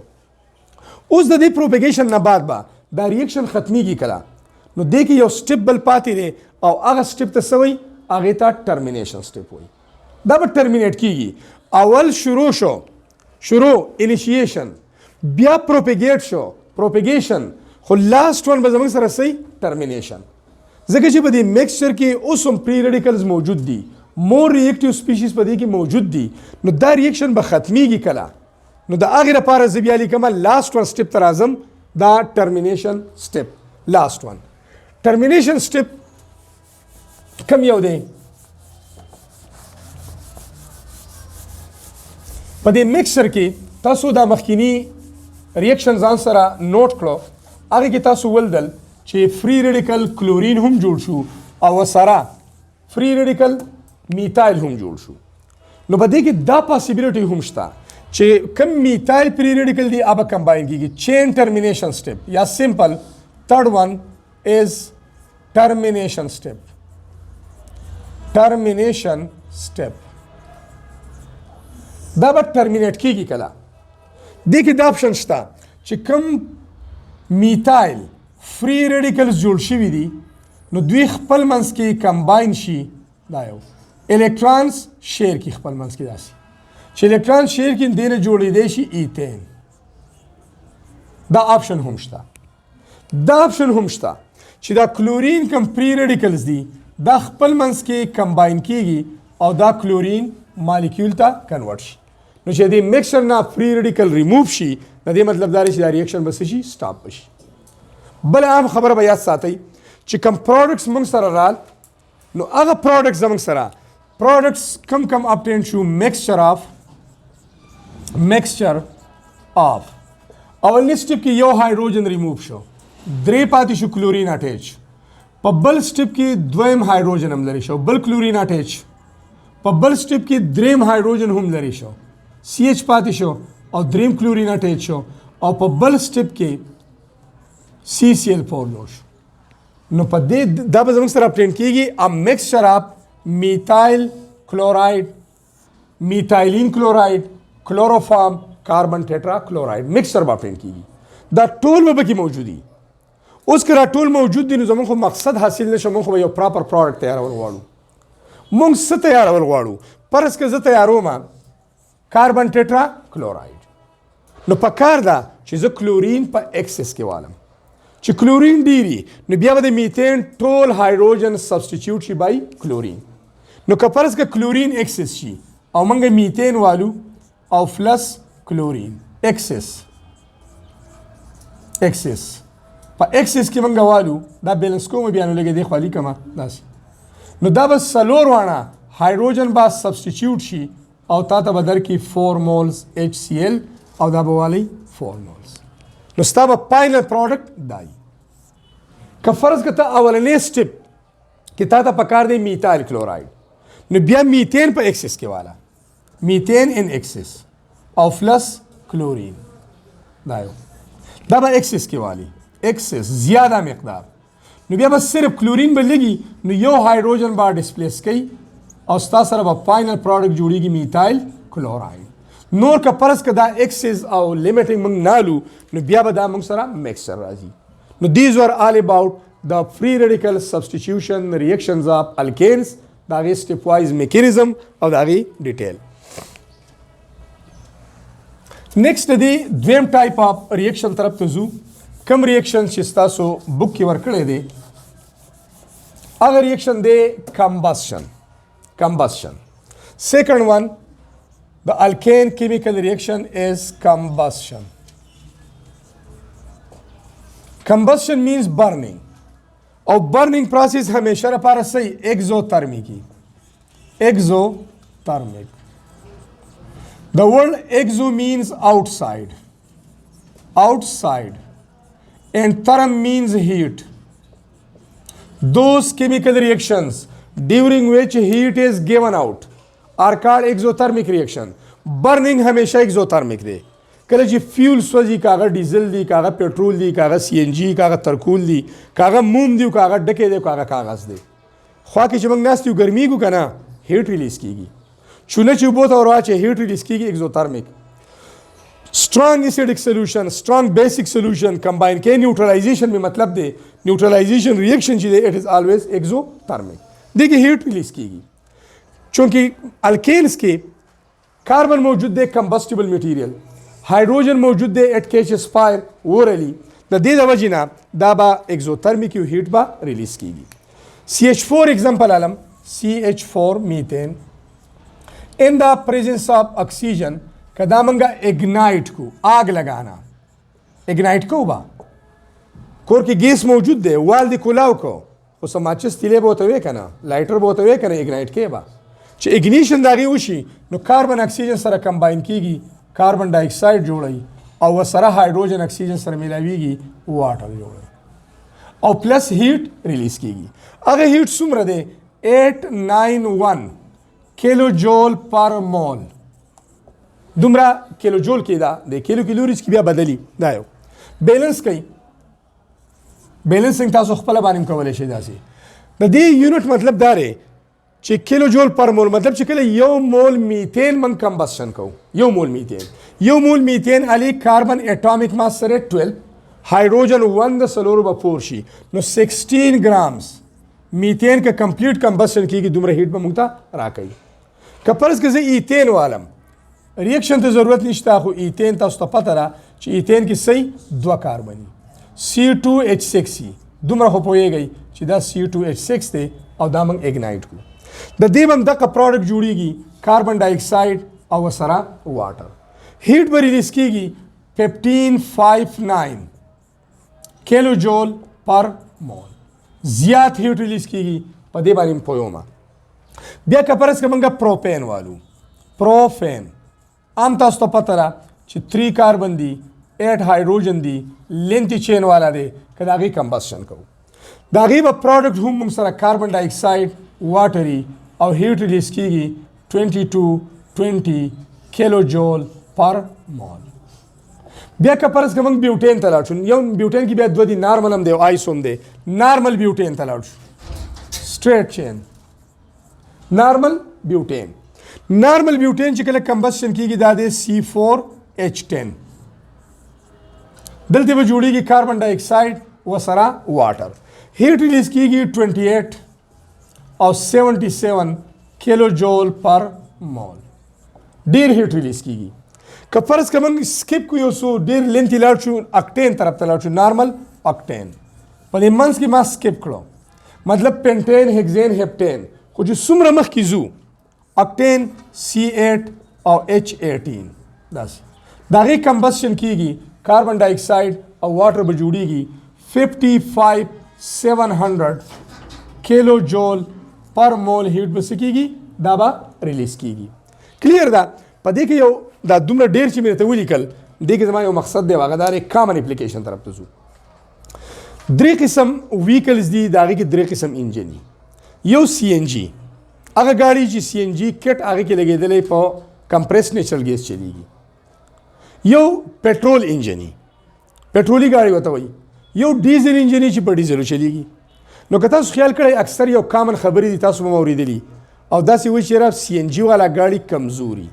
اوس د دې پروپیګیشن نه بعد به دا ریاکشن ختمیږي کله نو دې کې یو سټپ بل پاتې دی او هغه سټپ ته څه وایي؟ هغې ته ټرمینیشن سټپ وایي. دا به ټرمینیټ کیږي. اول شروع انیشیشن بیا پروپیګیټ شو پروپیګیشن خو لاست ون به زموږ سره صحیح ټرمینیشن. ځکه چې په دې میکسچر کې اوس هم پری ریډیکلز موجود دي مور ریاکټیو سپیشیز په دې کې موجود دي نو دا ریاکشن به ختمیږي کله نو د هغې لپاره زه بیا لیکم لاست ون سټپ ته راځم دا ټرمینیشن سټپ. لاست ون ټرمینیشن سټپ کم یو دی؟ په دې میکسچر کې تاسو دا مخکینی ریاکشن ځان سره نوٹ کړو هغه کې تاسو ولدل چې فری ریډیکل کلورین هم جوړ شو او سره فری ریډیکل میتایل هم جوړ شو. نو په دې کې دا پاسیبیلیټي هم شته چې کم میتایل فری ریډیکل دی اب کمباین کیږي چین ټرمینیشن سټپ یا سمپل تھرڈ ون از ټرمینیشن سټپ. دا به ټرمینیټ کیږي کله دې کې دا آپشن شته چې کم میتایل فری ریډیکلز جوړ شوي دي نو دوی خپل منځ کې کمباین شي. دا یو الکترونز شیر کی خپل منځ کې داسې چې الکترون شیر کې دې نه جوړېدی شي ایتین. دا آپشن هم شته چې دا کلورین کم فری ریډیکلز دي دا خپل منځ کې کمباین کیږي او دا کلورین مالیکول ته کنورټ شي. نو چې دې میکسچر نه فری ریډیکل ریموو شي د دې مطلب دا دی چې دا ریاکشن به څه شي؟ سټاپ بشي. بل عام خبره به یاد ساتئ چې کوم پروډکټس موږ سره رال نو هغه پروډکټس زموږ سره پروډکټس کم اپټین شو میکسچر آف اولنی سټپ کې یو هایدروجن ریموو شو 3 پاتې شو کلورین اټیچ. په بل سټپ کې دویم هایدروجن هم لري شو بل کلورین اټیچ. په بل سټپ کې دریم هایدروجن هم لري شو CH پاتې شو او دریم کلورین اٹیچ شو او په بل سټپ کې CCl4 جوړ شو نو په دې دا به زموږ سره اپټین کیږي ا میکسچر اف میثایل کلوراید میثایلین کلوراید کلوروفارم کاربن ټیټرا کلوراید میکسچر به اپټین کیږي دا ټول به پکې موجودي اوس که را ټول موجود دي نو زموږ خو مقصد حاصل نشو موږ خو یو پراپر پروډکټ تیارول غواړو موږ څه تیارول غواړو فرض که زه تیاروم کاربن ټیټرا کلوراید نو پکار ده چې زه کلورین په ایکسس کې والم چې کلورین ډیری نو بیا به د میثین ټول هایدروجن سبسټیټیوټ شي بای کلورین نو که فرض که کلورین ایکسس شي او موږ میثین والو او پلس کلورین ایکسس په ایکسس کې موږ والو دا بیلنس کوم بیا نو لګې دی خالی کما داسې نو دا به څلور وانه هایدروجن با سبسټیټیوټ شي او تا ته به درکړي 4 مولز HCl او دا به والی 4 مولز نو ستا به فاینل پروډکټ دای که فرض که ته اولنی سټپ کې تا ته پکار دی میثایل کلوراید نو بیا میثین په ایکسس کې والا میثین ان ایکسس او پلس کلورین دا به ایکسس کې والی ایکسس زیاده مقدار نو بیا به صرف کلورین به لګي نو یو هایدروجن به ډسپلیس کوي او ستا سره به فاینل پروډکټ جوړیږي میثایل کلوراید نور که فرض که دا ایکسس او لیمیټینګ موږ نالو نو بیا به دا موږ سره میکسچر راځي نو دیز ور آل اباؤٹ د فری ریډیکل سبسټیټیوشن ریاکشنز اف الکینز دا غي سټپ وایز میکانیزم او دا غي ډیټیل نیکسٹ دی دویم ټایپ اف ریاکشن طرف ته ځو کوم ریاکشن چې تاسو بک کې ورکړی دی هغه ریاکشن دی combustion second one the alkane chemical reaction is combustion means burning or burning process हमेशा लپاره सही exothermic the word exo means outside and therm means heat those chemical reactions during which heat is given out are called exothermic reaction burning हमेशा exothermic دی کله چې فیول سوځي کاغه ډیزل دی کاغه پټرول دی کاغه CNG کاغه ترکول دی کاغه موم دی کاغه ډکه دی کاغه کاغذ دی خو کې چې موږ ناستیو ګرمي کو کنه هیټ ریلیز کیږي چونه چې وبو ته ورواچې هیټ ریلیز کیږي exothermic strong acidic solution strong basic solution combine کې neutralization में मतलब दे neutralization reaction چې دی it is always exothermic देखिए heat release कीगी चूंकि अल्केन्स के कार्बन मौजूद है combustible material hydrogen मौजूद है एट कैचेस फायर ओरली द दे वजह दाबा एक्सोथर्मिक हीट बा रिलीज कीगी CH4 एग्जांपल आलम CH4 methane in the presence of oxygen कदा मंगा इग्नाइट को आग लगाना इग्नाइट को बा कोर की गैस मौजूद है वाल दी कुलाव को خو سماچس تیلې به ورته وې که نه لایټر به ورته وې که نه اګنایټ کې به چې اګنیشن د هغې وشي نو کاربن اکسیجن سره کمباین کېږي کاربن ډای اکساید جوړوي او ورسره هایدروجن اکسیجن سره میلاویږي واټر جوړوي او پلس هیټ ریلیز کېږي هغه هیټ څومره دی 891 کیلو جول پر مول دومره کیلو جول کې دا د کیلو کیلوریز کې بیا بدلی دا یو بیلنس کوي بیلنسنګ تاسو خپل باندې کولای شئ داسې د دې یونټ مطلب دا دی چې کیلو جول پر مول مطلب چې کله یو مول میثین من کمبشن کوو یو مول میثین علی کاربن اټامیک ماس سره 12 هایدروجن 1 د سلورو به 4 شي نو 16 ګرامز میثین کا کمپلیټ کمبشن کیږي دومره هیټ به موږ ته راکړي که فرض که زه ایتین والم ریاکشن ته ضرورت نشته خو ایتین تاسو ته پته ده چې ایتین کې صحیح 2 کاربن C2H6 دومره خو پوهیږئ چې دا C2H6 دی او دا موږ اګنایټ کو د دې هم دغه پروډکټ جوړیږي کاربن ډای اکساید او سره واټر هیټ به ریلیز کیږي 1559 کیلو جول پر مول زیات هیټ ریلیز کیږي په دې باندې پوهیږم بیا که فرض که موږ پروپین والو پروپین عام تاسو ته پته ده چې 3 کاربن دی 8 هایدروجن دی لینتھ چین والا دی که دا غي کمبشن کوو دا غي به پروډکټ هم موږ سره کاربن ډای اکساید واټري او هیټ ریلیز کیږي 2220 کیلو جول پر مول. بیا که فرض که موږ بیوټین ته لاړ شو، یو بیوټین کې بیا دوه دي، نارمل هم دی او آیس هم دی. نارمل بیوټین ته لاړ شو، سټریټ چین نارمل بیوټین. نارمل بیوټین چې کله کمبسشن کیږي دا دی C4H10. دلته به جوړیږي کاربن ډای اکساید و سره واټر. هیټ ریلیز کیږي 28 او 77 کیلو جول پر مول. ډیر هیټ ریلیز کیږي. که فرض که موږ سکیپ کو یو څو ډیر لینتي لاړ شو، اکټین طرف ته لاړ شو، نارمل اکټین په دې منځ کې ما سکیپ کړو، مطلب پینټین هیکزین هپټین. خو چې څومره مخکې ځو اکټین C8 او H18 داسې د هغې کمبسشن کیږي، کاربن ډای اکساید او واټر به جوړیږي 55700 کیلو جول پر مول هیټ به څه کیږي، دا به ریلیز کیږي. کلیر ده. په دې کې یو دا دومره ډیر چې مې ته ولیکل، دې کې زما یو مقصد دی، هغه دا دی کامن اپلیکیشن طرف ته ځو. درې قسم ویکلز دي، د هغې کې درې قسم انجن دي. یو CNG، هغه ګاډي چې CNG کټ هغې کې لګېدلی په کمپریس نیچرل ګیس چلیږي. یو پټرول انجن، پټرولي ګاډي ورته وایي. یو ډیزل انجن چې په ډیزلو چلیږي. نو که تاسو خیال کړئ اکثر یو کامن خبرې دي، تاسو به م اورېدلي او داسې وایي چې یاره CNG والا ګاډي کمزوري،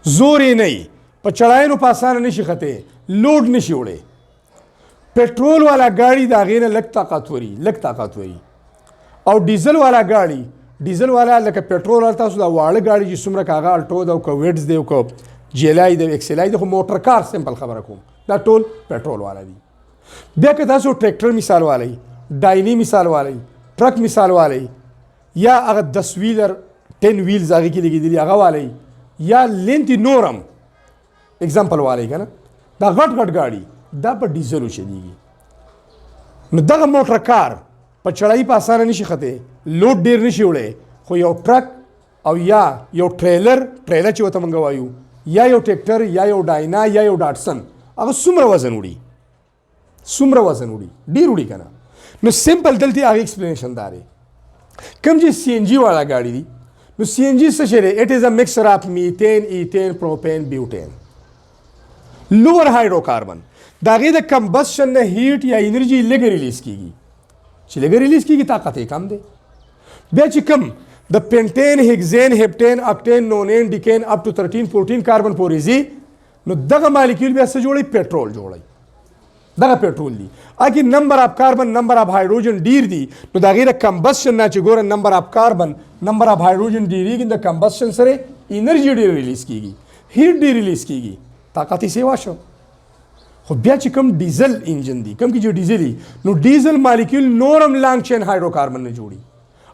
زور یې نه وي، په چړایانو په اسانه نشي خطی، لوډ نشي وړی. پټرول والا ګاډي د هغې نه لږ طاقتوري، لږ طاقتوري. او ډیزل والا ګاډي، ډیزل والا لکه پټرول والا تاسو دا واړه ګاډي چې څومره که هغه الټو ده او که ویټس دی او که جیلای دی ایکسلای دی، خو موټر کار سمپل خبره کوم، دا ټول پټرول والا دي. بیا که تاسو ټریکټر مثال والی، ډایني مثال والی، ټرک مثال والی، یا هغه 10 ویلر 10 ویلز هغې کې لګېدلي هغه والی، یا لینتي نورم اگزامپل والی که نه، دا غټ غټ ګاډي دا په ډیزلو چلیږي. نو دغه موټر کار په چړایي په اسانه نشي خطی، لوډ ډیر نشي وړی، خو یو ټرک او یا یو ټریلر چې ورته موږ وایو، یا یو ټریکټر یا یو ډاینا یا یو ډاټسن، هغه څومره وزن وړي، څومره وزن وړي، ډیر وړي که نه. نو سمپل دلته هغې ایکسپلینیشن دا دی. کوم چې CNG والا ګاډي دي، نو CNG څه شی دی؟ اټ از ا مکسچر اف میتین، ایتین، پروپین، بیوټین، لوور هایډروکاربن. د هغې د کمبسشن نه هیټ یا انرژي لږه ریلیز کیږي، چې لږه ریلیز کیږي طاقت یې کم دی. بیا چې کم د پینټین، هیکزین، هپټین، اکټین، نونین، ډیکین اپ ټو 13 14 کاربن پورې ځي، نو دغه مالیکول بیا څه جوړوي؟ پټرول جوړوي. دغه پټرول دي. اګې نمبر اف کاربن، نمبر اف هایډروجن ډیر دي، نو د هغې د کمبسشن نه چې ګوره نمبر اف کاربن، نمبر اف هایډروجن ډیریږي، د کمبسشن سره انرژي ډیر ریلیز کیږي، هیټ ډیر ریلیز کیږي، طاقت یې سیوا شو. خو بیا چې کوم ډیزل انجن دي، کوم کې چې ډیزل دي، نو ډیزل مالیکول نورم لانګ چین هایډروکاربن نه جوړي،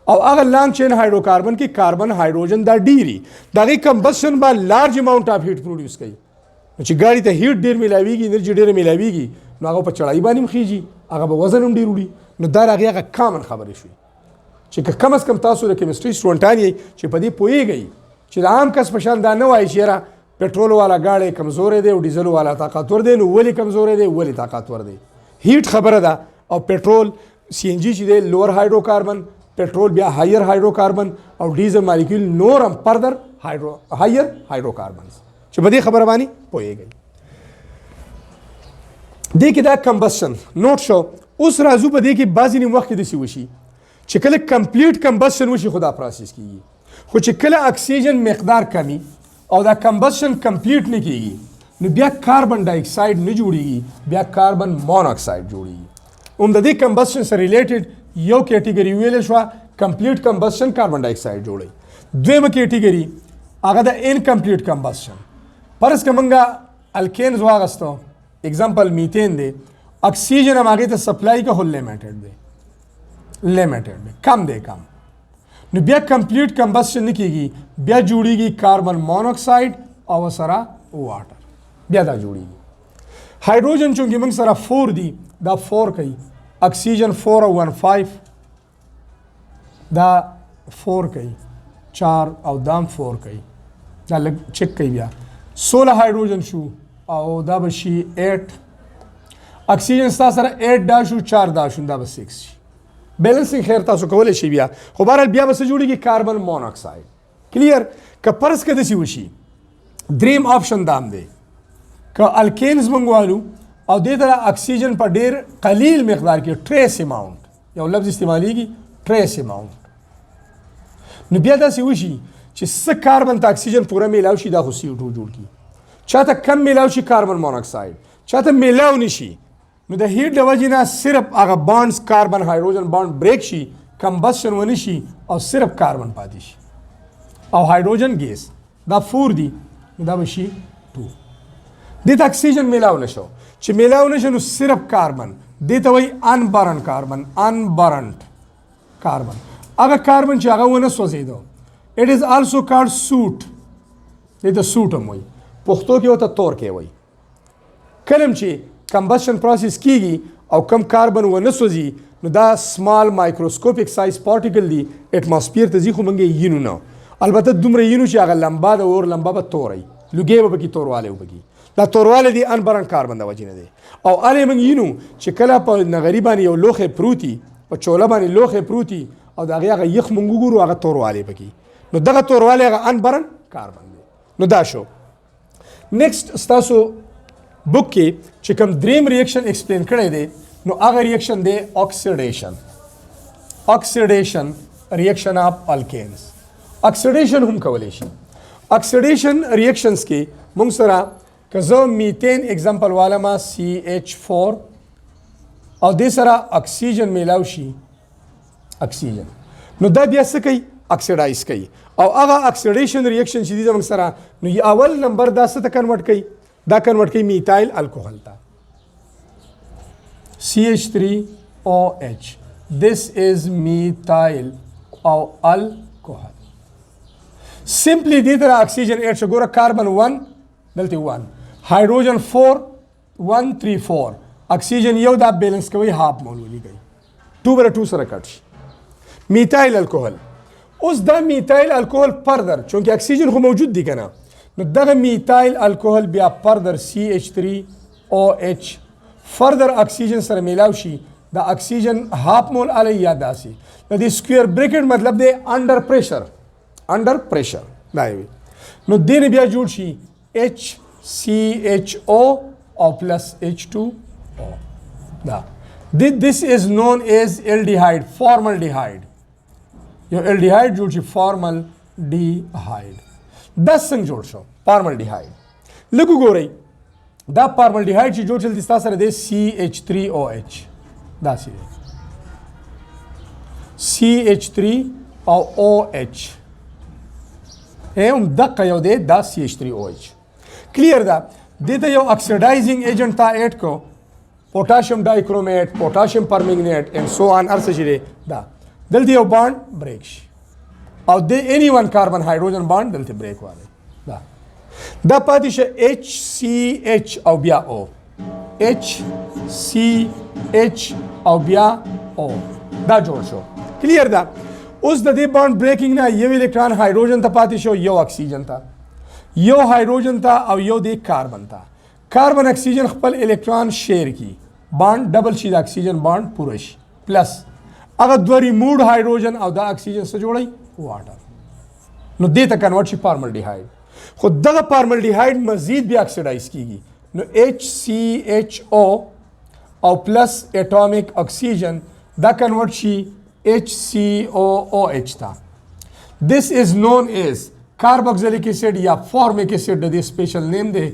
او هغه لانګ چین هایډروکاربن کې کاربن هایډروجن دا ډیري، د هغې کمبسشن به لارج اماونټ اف هیټ پروډیوس کوي. نو چې ګاډي ته هیټ ډیر میلاویږي، انرژي ډیره میلاویږي، نو هغه په چړایي باندې هم خیږي، هغه به وزن هم ډیر وړي. نو دا د هغې هغه کامن خبرې شوې چې که کم از کم تاسو د کیمسټري سټوډنټان یئ چې په دې پوهیږئ چې د عام کس په شان دا نه وایي چې یاره پټرول والا ګاډی کمزوری دی او ډیزل والا طاقتور دی. نو ولې کمزوری دی، ولې طاقتور دی؟ هیټ خبره ده. او پټرول CNG چې دی لوور هایډروکاربن، پټرول بیا هایر هایډروکاربن، او ډیزل مالیکول نورم فردر هایر هایډروکاربنز، چې په دې خبره باندې پوهیږئ. دې کې دا کمبسشن نوٹ شو. اوس راځو په دې کې بعضې نیم وخت کې داسې وشي چې کله کمپلیټ کمبسشن وشي خو دا پروسس کیږي، خو چې کله اکسیجن مقدار کمی او دا کمبسشن کمپلیټ نه کیږي، نو بیا کاربن ډای اکساید نه جوړیږي، بیا کاربن مونوکساید جوړیږي. هم د دې کمبسشن سره ریلیټډ یو کیټیګري ویلې شوه کمپلیټ کمبسشن کاربن ډای اکساید جوړوي. دویمه کیټیګري هغه د انکمپلیټ کمبسشن. فرض که موږ الکینز واغستو، اگزامپل میتین دی، اکسیجن هم هغې ته سپلای که خو لیمیټډ دی، لیمیټډ دی، کم دی کم. نو بیا کمپلیټ کمبسشن نه کیږي، بیا جوړیږي کاربن مونوکساید او سره واټر، بیا دا جوړیږي. هایډروجن چونکې موږ سره 4 دي، دا 4 کوي، اکسیجن 4 او 1 5، دا 4 کوي، 4 او دام 4 کوي، دا لږ چک کوي. بیا 16 هایډروجن شو او دا به شي 8، اکسیجن ستا سره 8 دا شو، 4 دا شو، دا به 6 شي. بیلنسینګ خیر تاسو کولی شئ بیا، خو بهرحال بیا به څه جوړېږي؟ کاربن مونوکساید. کلیر که پرس که دسی وشي دریم آپشن دام دی که الکینز منګوالو او دې ته اکسیجن په ډیر قلیل مقدار کې ټریس اماونټ یو لفظ استعمالیږي ټریس اماونټ نو بیا داسې وشي چې څه کاربن ته اکسیجن پوره میلاو شي دا خو CO2 جوړ کړي چاته کم میلاو شي کاربن مونوکساید چاته میلاو نشي نو د هیټ د وجې نه صرف هغه بانډز کاربن هایدروجن بانډ بریک شي کمبسشن ونه شي او صرف کاربن پاتې شي او هایدروجن ګیس دا 4 دي نو دا به شي 2 دې ته اکسیجن میلاو نشو چې میلاو نشو نو صرف کاربن دې ته وایي انبرن کاربن انبرنټ کاربن هغه کاربن چې هغه ونه سوځېدو اټ از آلسو کارډ سوټ دې ته سوټ هم وایي پښتو کې ورته تور کې وایي کله چې کمبسشن پروسس کیږي او کم کاربن ونه سوځي نو دا سمال مایکروسکوپیک سایز پارټیکل دی اټماسفیر ته ځي خو موږ یې یینو نه البته دومره یینو چې هغه لمبا د اور لمبا به تورئ لوګې به پکې توروالی وبکي دا توروالی دی انبرن کاربن د وجې نه دی او هلې موږ یینو چې کله په نغري باندې یو لوښی پروتي په چوله باندې لوښی پروتي او د هغې هغه یخ موږ وګورو هغه توروالی پکې نو دغه توروالی هغه انبرن کاربن دی نو دا شو نیکسټ ستاسو بک کې چې کوم دریم ریاکشن ایکسپلین کړی دی نو هغه ریاکشن دی اکسیډیشن اکسیډیشن ریاکشن اف الکینز اکسیډیشن هم کولی شي اکسیډیشن ریاکشنز کې موږ سره که زه میتین اگزامپل والما CH4 او دې سره اکسیجن میلاو شي اکسیجن نو دا بیا څه کوي اکسیډایز کوي او هغه اکسیډیشن ریاکشن چې دی زموږ سره نو اول نمبر دا څه ته کنورټ کوي دا کنورټ کوي میتایل الکوهول ته CH3OH this is methyl او الکوهول سمپلی دې طرح اکسیجن ایډ شو ګوره کاربن 1 دلته 1 هایدروجن 4 1 3 4 اکسیجن یو دا بیلنس کوي هاف مول ولیږي 2 بر 2 سره کټ شي میتایل الکوهول اوس دا میتایل الکوهول فردر چونکه اکسیجن خو موجود دی کنه نو دغه میتایل الکوهول بیا فردر CH3OH فردر اکسیجن سره میلاو شي دا اکسیجن هاف مول علی یا داسي د دې سکوير بریکټ مطلب دی انډر پریشر دا وي نو دین بیا جوړ شي HCHO او پلس H2O دا this is known as aldehyde formaldehyde یو الډیهایډ جوړ شي فارمالډیهایډ دا څنګه جوړ شو فارمالډیهایډ لږ وګورئ دا فارمالډیهایډ چې جوړ شل ستا سره دی CH3OH داسې دی CH3 او OH هم دقه یو دی دا CH3OH کلیر ده دې ته یو اکسیډایزینګ ایجنټ تا ایډ کو پوټاشیم ډایکرومیټ پوټاشیم پرمنګنیټ اینڈ سو آن ارڅه چې دی دا دلته یو بانډ بریک شي او د اني ون کاربن هایدروجن بانډ دلته بریک والی دا پاتې شه HCH او بیا O HCH او بیا O دا جوړ شو کلیر ده اوس د دې بانډ بریکینګ نه یو الکترون هایدروجن ته پاتې شو یو اکسیجن ته یو هایدروجن ته او یو د کاربن ته کاربن اکسیجن خپل الکترون شیر کی بانډ ډبل شي د اکسیجن بانډ پوره شي پلس هغه دوه ریموډ هایدروجن او دا اکسیجن سره جوړي واټر نو دې ته کنورټ شي فارمالډیهایډ خو دغه فارمالډیهایډ مزید بیا اکسیډایز کیږي نو HCHO او پلس اټومیک اکسیجن دا کنورټ شي HCOOH ته this is known as carboxylic acid یا formic acid د دې سپیشل نیم دی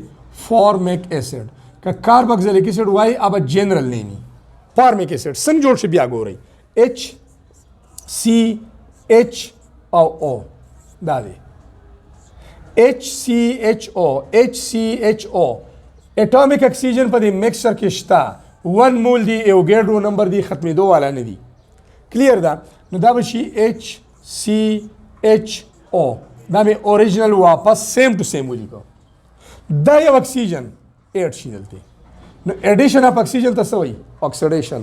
formic acid که carboxylic acid وای اب جنرال نیم formic acid څنګه جوړ شي بیا ګورئ HCH او O دا دی HCHO اټومیک اکسیجن په دې مکسچر کې شته 1 مول دی ایوګیډرو نمبر دی ختمېدو والا نه دی کلیر ده نو دا به شي HCHO دا مې اوریجنل واپس سیم ټو سیم ولیکو دا یو اکسیجن ایډ شي دلته نو ایډیشن اف اکسیجن ته څه وایي اکسیډیشن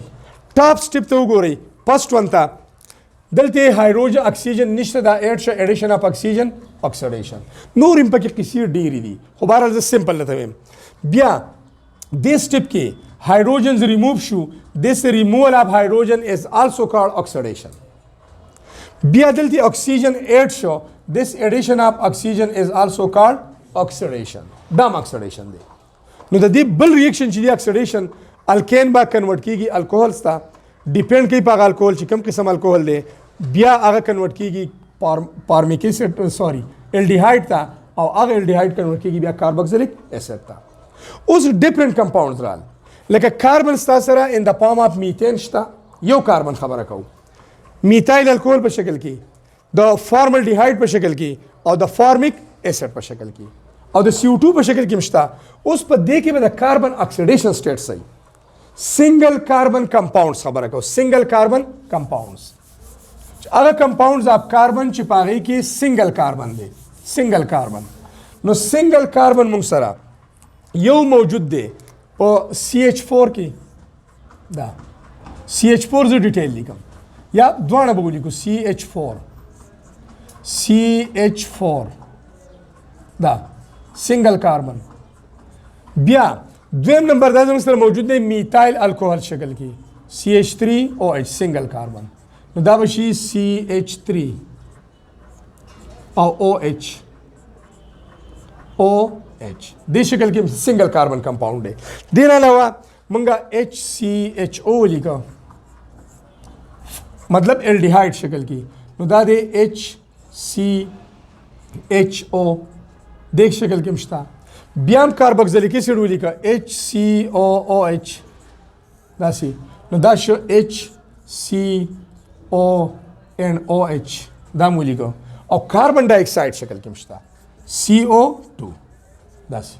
ټاپ سټیپ ته وګورئ فرست ون ته دلته هایدروجن اکسیجن نشته دا ایډ شه ایډیشن اف اکسیجن اکسیډیشن نور هم پکې قصې ډېرې دي خو بهرحال زه سمپل درته وایم بیا دې سټیپ کې hydrogens remove شو this removal of hydrogen is also called oxidation بیا دلته اکسیجن ایډ شو this addition of oxygen is also called oxidation. دام oxidation دی. نو د دې بل ریاکشن چې دی oxidation الکین با کنورټ کیږي الکوهول ستا ډیپند کوي په الکوهول چې کوم قسم الکوهول دی بیا هغه کنورټ کیږي فارمیک ایسډ سوري الډیهایډ ته او هغه الډیهایډ کنورټ کیږي بیا کاربوکسیلیک ایسډ ته. اوس ډیفرنٹ کمپاونډز رال لکه کاربن ستا سره ان د فارم اف میثین شته یو کاربن خبره کوو میثایل الکوهول په شکل کې د فارمالډیهایډ په شکل کې او د فارمیک ایسډ په شکل کې او د CO2 په شکل کې مشته. اوس په دې کې به د کاربن اکسیډیشن سټیټ صحیح سنگل کاربن کمپاونډز خبره کوو سنگل کاربن کمپاونډز هغه کمپاونډز اف کاربن چې په هغې کې سنگل کاربن دی سنگل کاربن. نو سنگل کاربن موږ سره یو موجود دی په CH4 کې دا CH4 زه ډیټیل لیکم یا دواړه به ولیکو CH4 دا سنگل کاربن. بیا دویم نمبر دا زموږ سره موجود دی میثایل الکوهول شکل کې CH3OH سنگل کاربن. نو دا به شي CH3 او OH دې شکل کې سنگل کاربن کمپاونډ دی. دې نه علاوه موږ HCHO ولیکو مطلب الډیهایډ شکل کې. نو دا دی HCHO دې شکل کې مشته. بیا هم کاربوکسیلیک ایسډ ولیکه HCOOH داسې. نو دا شو HCONOH دا مو ولیکو او کاربن ډای اکساید شکل کې مشته CO2 داسې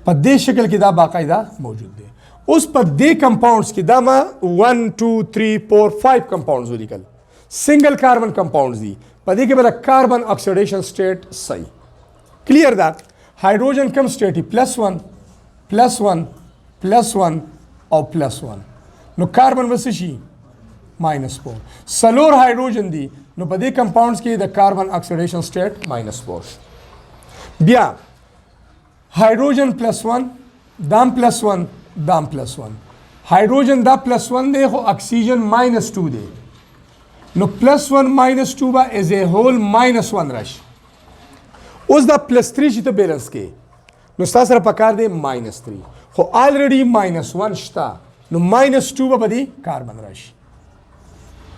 په دې شکل کې دا باقاعده موجود دی. اوس په دې کمپاونډز کې دا ما 1 2 3 4 5 کمپاونډز ولیکل سنگل کاربن کمپاونډز دي. په دې کې به د کاربن اکسیډیشن سټیټ صحیح کلیئر ده. هایدروجن کم سټیټ +1 +1 +1 او +1. نو کاربن وسه شي -4 سلور هایدروجن دي. نو په دې کمپاونډز کې د کاربن اکسیډیشن سټیټ -4. بیا هایدروجن +1 دام +1 دام +1 هایدروجن دا +1 دی خو اکسیجن -2 دی. نو +1 -2 به از ا هول -1 راشي. اوس دا +3 چې ته بیلنس کې نو ستا سره پکار دی -3 خو آلریډي -1 شته نو -2 به په دې کاربن راشي.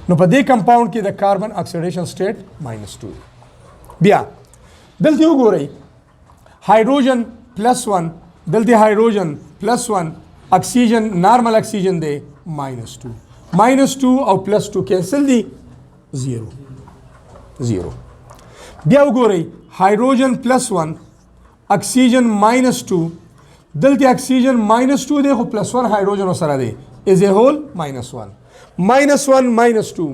نو په دې کمپاونډ کې د کاربن اکسیډیشن سټیټ -2. بیا دلته وګورئ هایدروجن +1 دلته هایدروجن +1 اکسیجن نارمل اکسیجن دی -2 او +2 کینسل دی 0. بیا وګورئ هایدروجن +1 اکسیجن -2 دلته اکسیجن -2 دی خو +1 هایدروجن سره دی از ا هول -1 -1 -2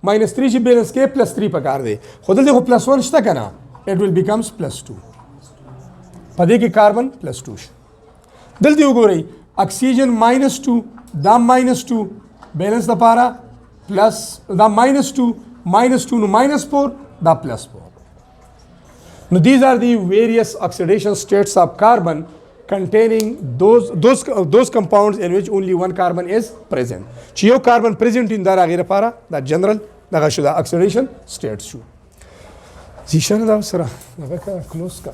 -3 چې بیلنس کې +3 پکار دی خو دلته خو +1 شته که نه it will becomes +2 په دې کې کاربن +2 شو. دلته وګورئ اکسیجن -2 دا -2 بیلنس لپاره پلس دا -2 نو -4 دا +4. Now these are the various oxidation states of carbon containing those compounds in which only one carbon is present. چې یو کاربن present in دا راغی لپاره دا جنرال دغه شو دا oxidation states شو. زیشان دا سره دغه کلوز کا